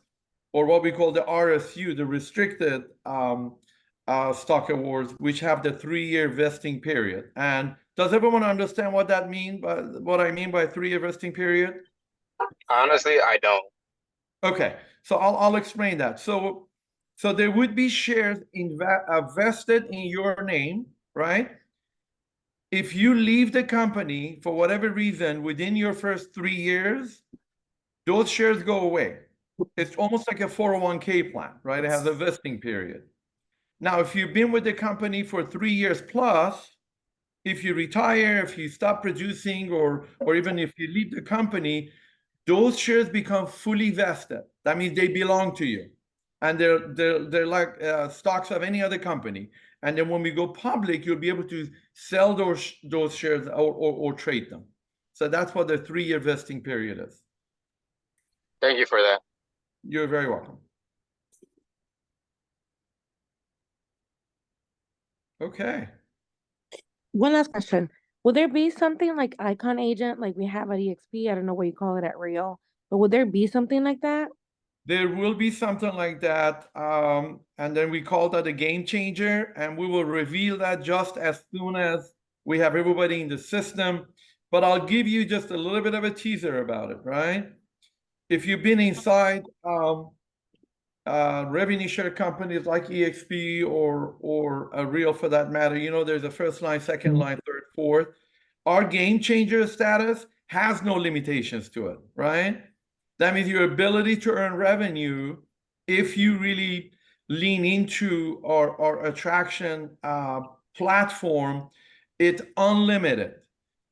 or what we call the RSU, the restricted stock awards, which have the 3-year vesting period. And does everyone understand what that means? What I mean by 3-year vesting period? Honestly, I don't. Okay, so I'll explain that. So there would be shares vested in your name, right? If you leave the company for whatever reason within your first 3 years, those shares go away. It's almost like a 401k plan, right? It has a vesting period. Now, if you've been with the company for 3 years plus, if you retire, if you stop producing, or even if you leave the company, those shares become fully vested. That means they belong to you, and they're like stocks of any other company. And then when we go public, you'll be able to sell those shares or trade them. So that's what the 3-year vesting period is. Thank you for that. You're very welcome. Okay. One last question. Will there be something like Icon Agent like we have at EXP? I don't know what you call it at Real, but would there be something like that? There will be something like that. And then we call that a game changer, and we will reveal that just as soon as we have everybody in the system. But I'll give you just a little bit of a teaser about it, right? If you've been inside revenue share companies like EXP or a Real for that matter, there's a first line, second line, third, fourth. Our game changer status has no limitations to it, right? That means your ability to earn revenue, if you really lean into our attraction platform, it's unlimited.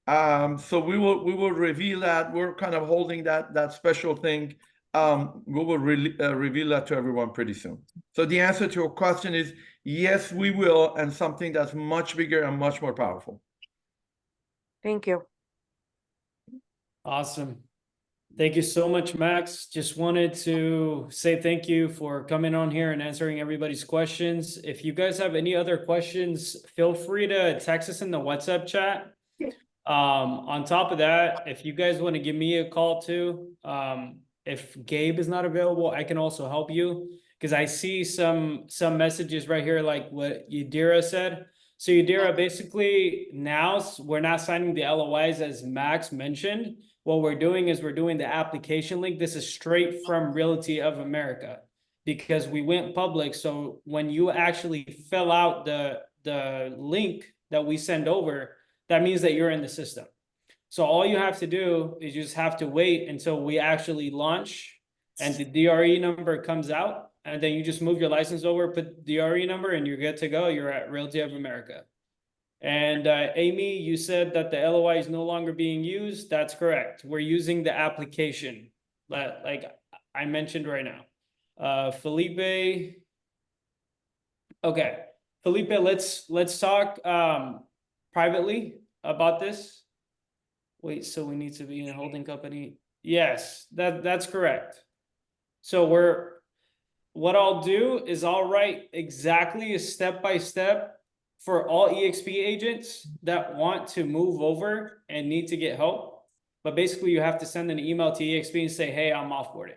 So we will reveal that. We're kind of holding that special thing. We will reveal that to everyone pretty soon. So the answer to your question is yes, we will, and something that's much bigger and much more powerful. Thank you. Awesome. Thank you so much, Max. Just wanted to say thank you for coming on here and answering everybody's questions. If you guys have any other questions, feel free to text us in the WhatsApp chat. On top of that, if you guys want to give me a call too, if Gabe is not available, I can also help you, because I see some messages right here, like what Yadira said. So Yadira, basically now we're not signing the LOIs as Max mentioned. What we're doing is we're doing the application link. This is straight from Realty of America, because we went public. So when you actually fill out the link that we send over, that means that you're in the system. So all you have to do is you just have to wait until we actually launch and the DRE number comes out, and then you just move your license over, put DRE number, and you're good to go. You're at Realty of America. And Amy, you said that the LOI is no longer being used. That's correct. We're using the application like I mentioned right now. Felipe. Okay, Felipe, let's talk privately about this. Wait, so we need to be in a holding company? Yes, that's correct. So what I'll do is I'll write exactly a step-by-step for all EXP agents that want to move over and need to get help. But basically you have to send an email to EXP and say, hey, I'm offboarded.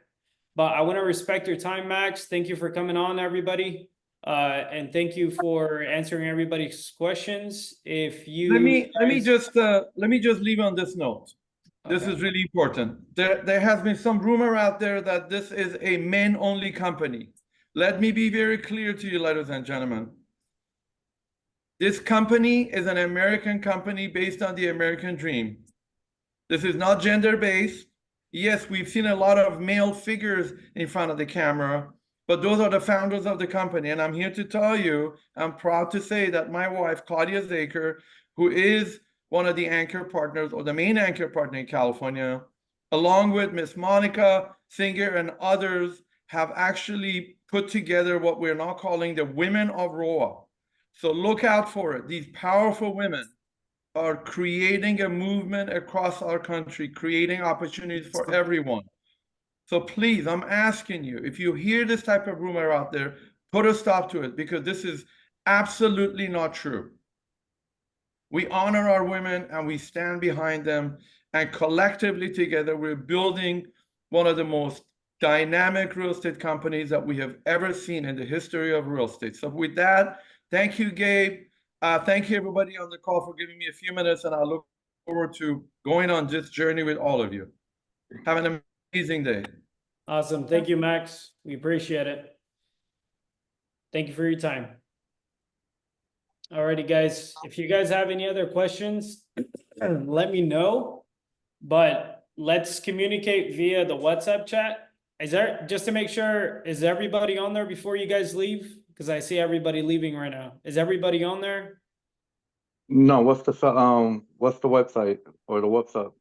But I want to respect your time, Max. Thank you for coming on, everybody. And thank you for answering everybody's questions. If you Let me just leave on this note. This Okay. is really important. There has been some rumor out there that this is a men-only company. Let me be very clear to you, ladies and gentlemen. This company is an American company based on the American dream. This is not gender-based. Yes, we've seen a lot of male figures in front of the camera, but those are the founders of the company. And I'm here to tell you, I'm proud to say that my wife, Claudia Zaker, who is one of the anchor partners or the main anchor partner in California, along with Miss Monica Singer and others, have actually put together what we're now calling the Women of ROA. So look out for it. These powerful women are creating a movement across our country, creating opportunities for everyone. So please, I'm asking you, if you hear this type of rumor out there, put a stop to it, because this is absolutely not true. We honor our women and we stand behind them, and collectively together, we're building one of the most dynamic real estate companies that we have ever seen in the history of real estate. So with that, thank you, Gabe. Thank you, everybody on the call, for giving me a few minutes, and I look forward to going on this journey with all of you. Have an amazing day. Awesome. Thank you, Max. We appreciate it. Thank you for your time. Alrighty, guys. If you guys have any other questions, let me know. But let's communicate via the WhatsApp chat. Is there, just to make sure, is everybody on there before you guys leave? Because I see everybody leaving right now. Is everybody on there? No, what's the website or the WhatsApp?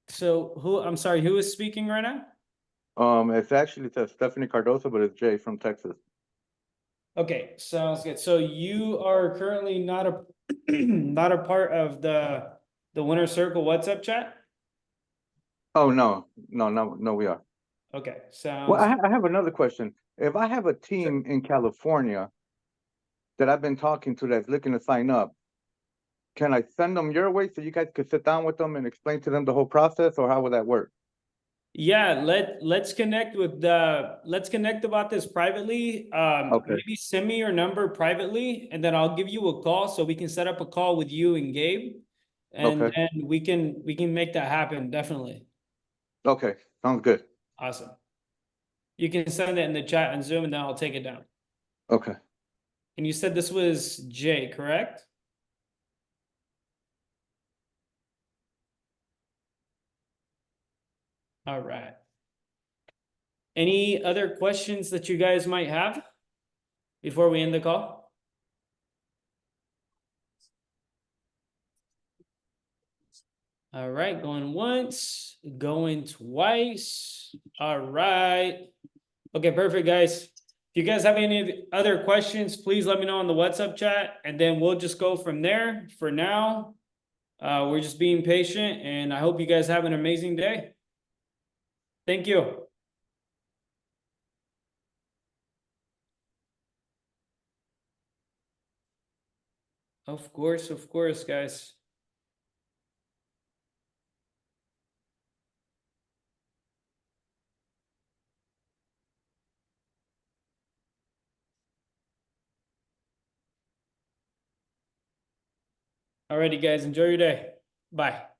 So who, I'm sorry, who is speaking right now? It's actually says Stephanie Cardoso, but it's Jay from Texas. Okay, sounds good. So you are currently not a not a part of the Winner Circle WhatsApp chat? Oh no, we are. Okay, Well, sounds I have another question. If I have a team in California that I've been talking to that's looking to sign up, can I send them your way so you guys could sit down with them and explain to them the whole process, or how would that work? yeah, let's connect about this privately. Okay. Maybe send me your number privately, and then I'll give you a call so we can set up a call with you and Gabe. And Okay. then we can make that happen, definitely. Okay, sounds good. Awesome. You can send it in the chat on Zoom, and then I'll take it down. Okay. And you said this was Jay, correct? All right. Any other questions that you guys might have before we end the call? All right, going once, going twice. All right. Okay, perfect, guys. If you guys have any other questions, please let me know in the WhatsApp chat, and then we'll just go from there. For now, we're just being patient, and I hope you guys have an amazing day. Thank you. Of course, guys. Alrighty, guys, enjoy your day. Bye.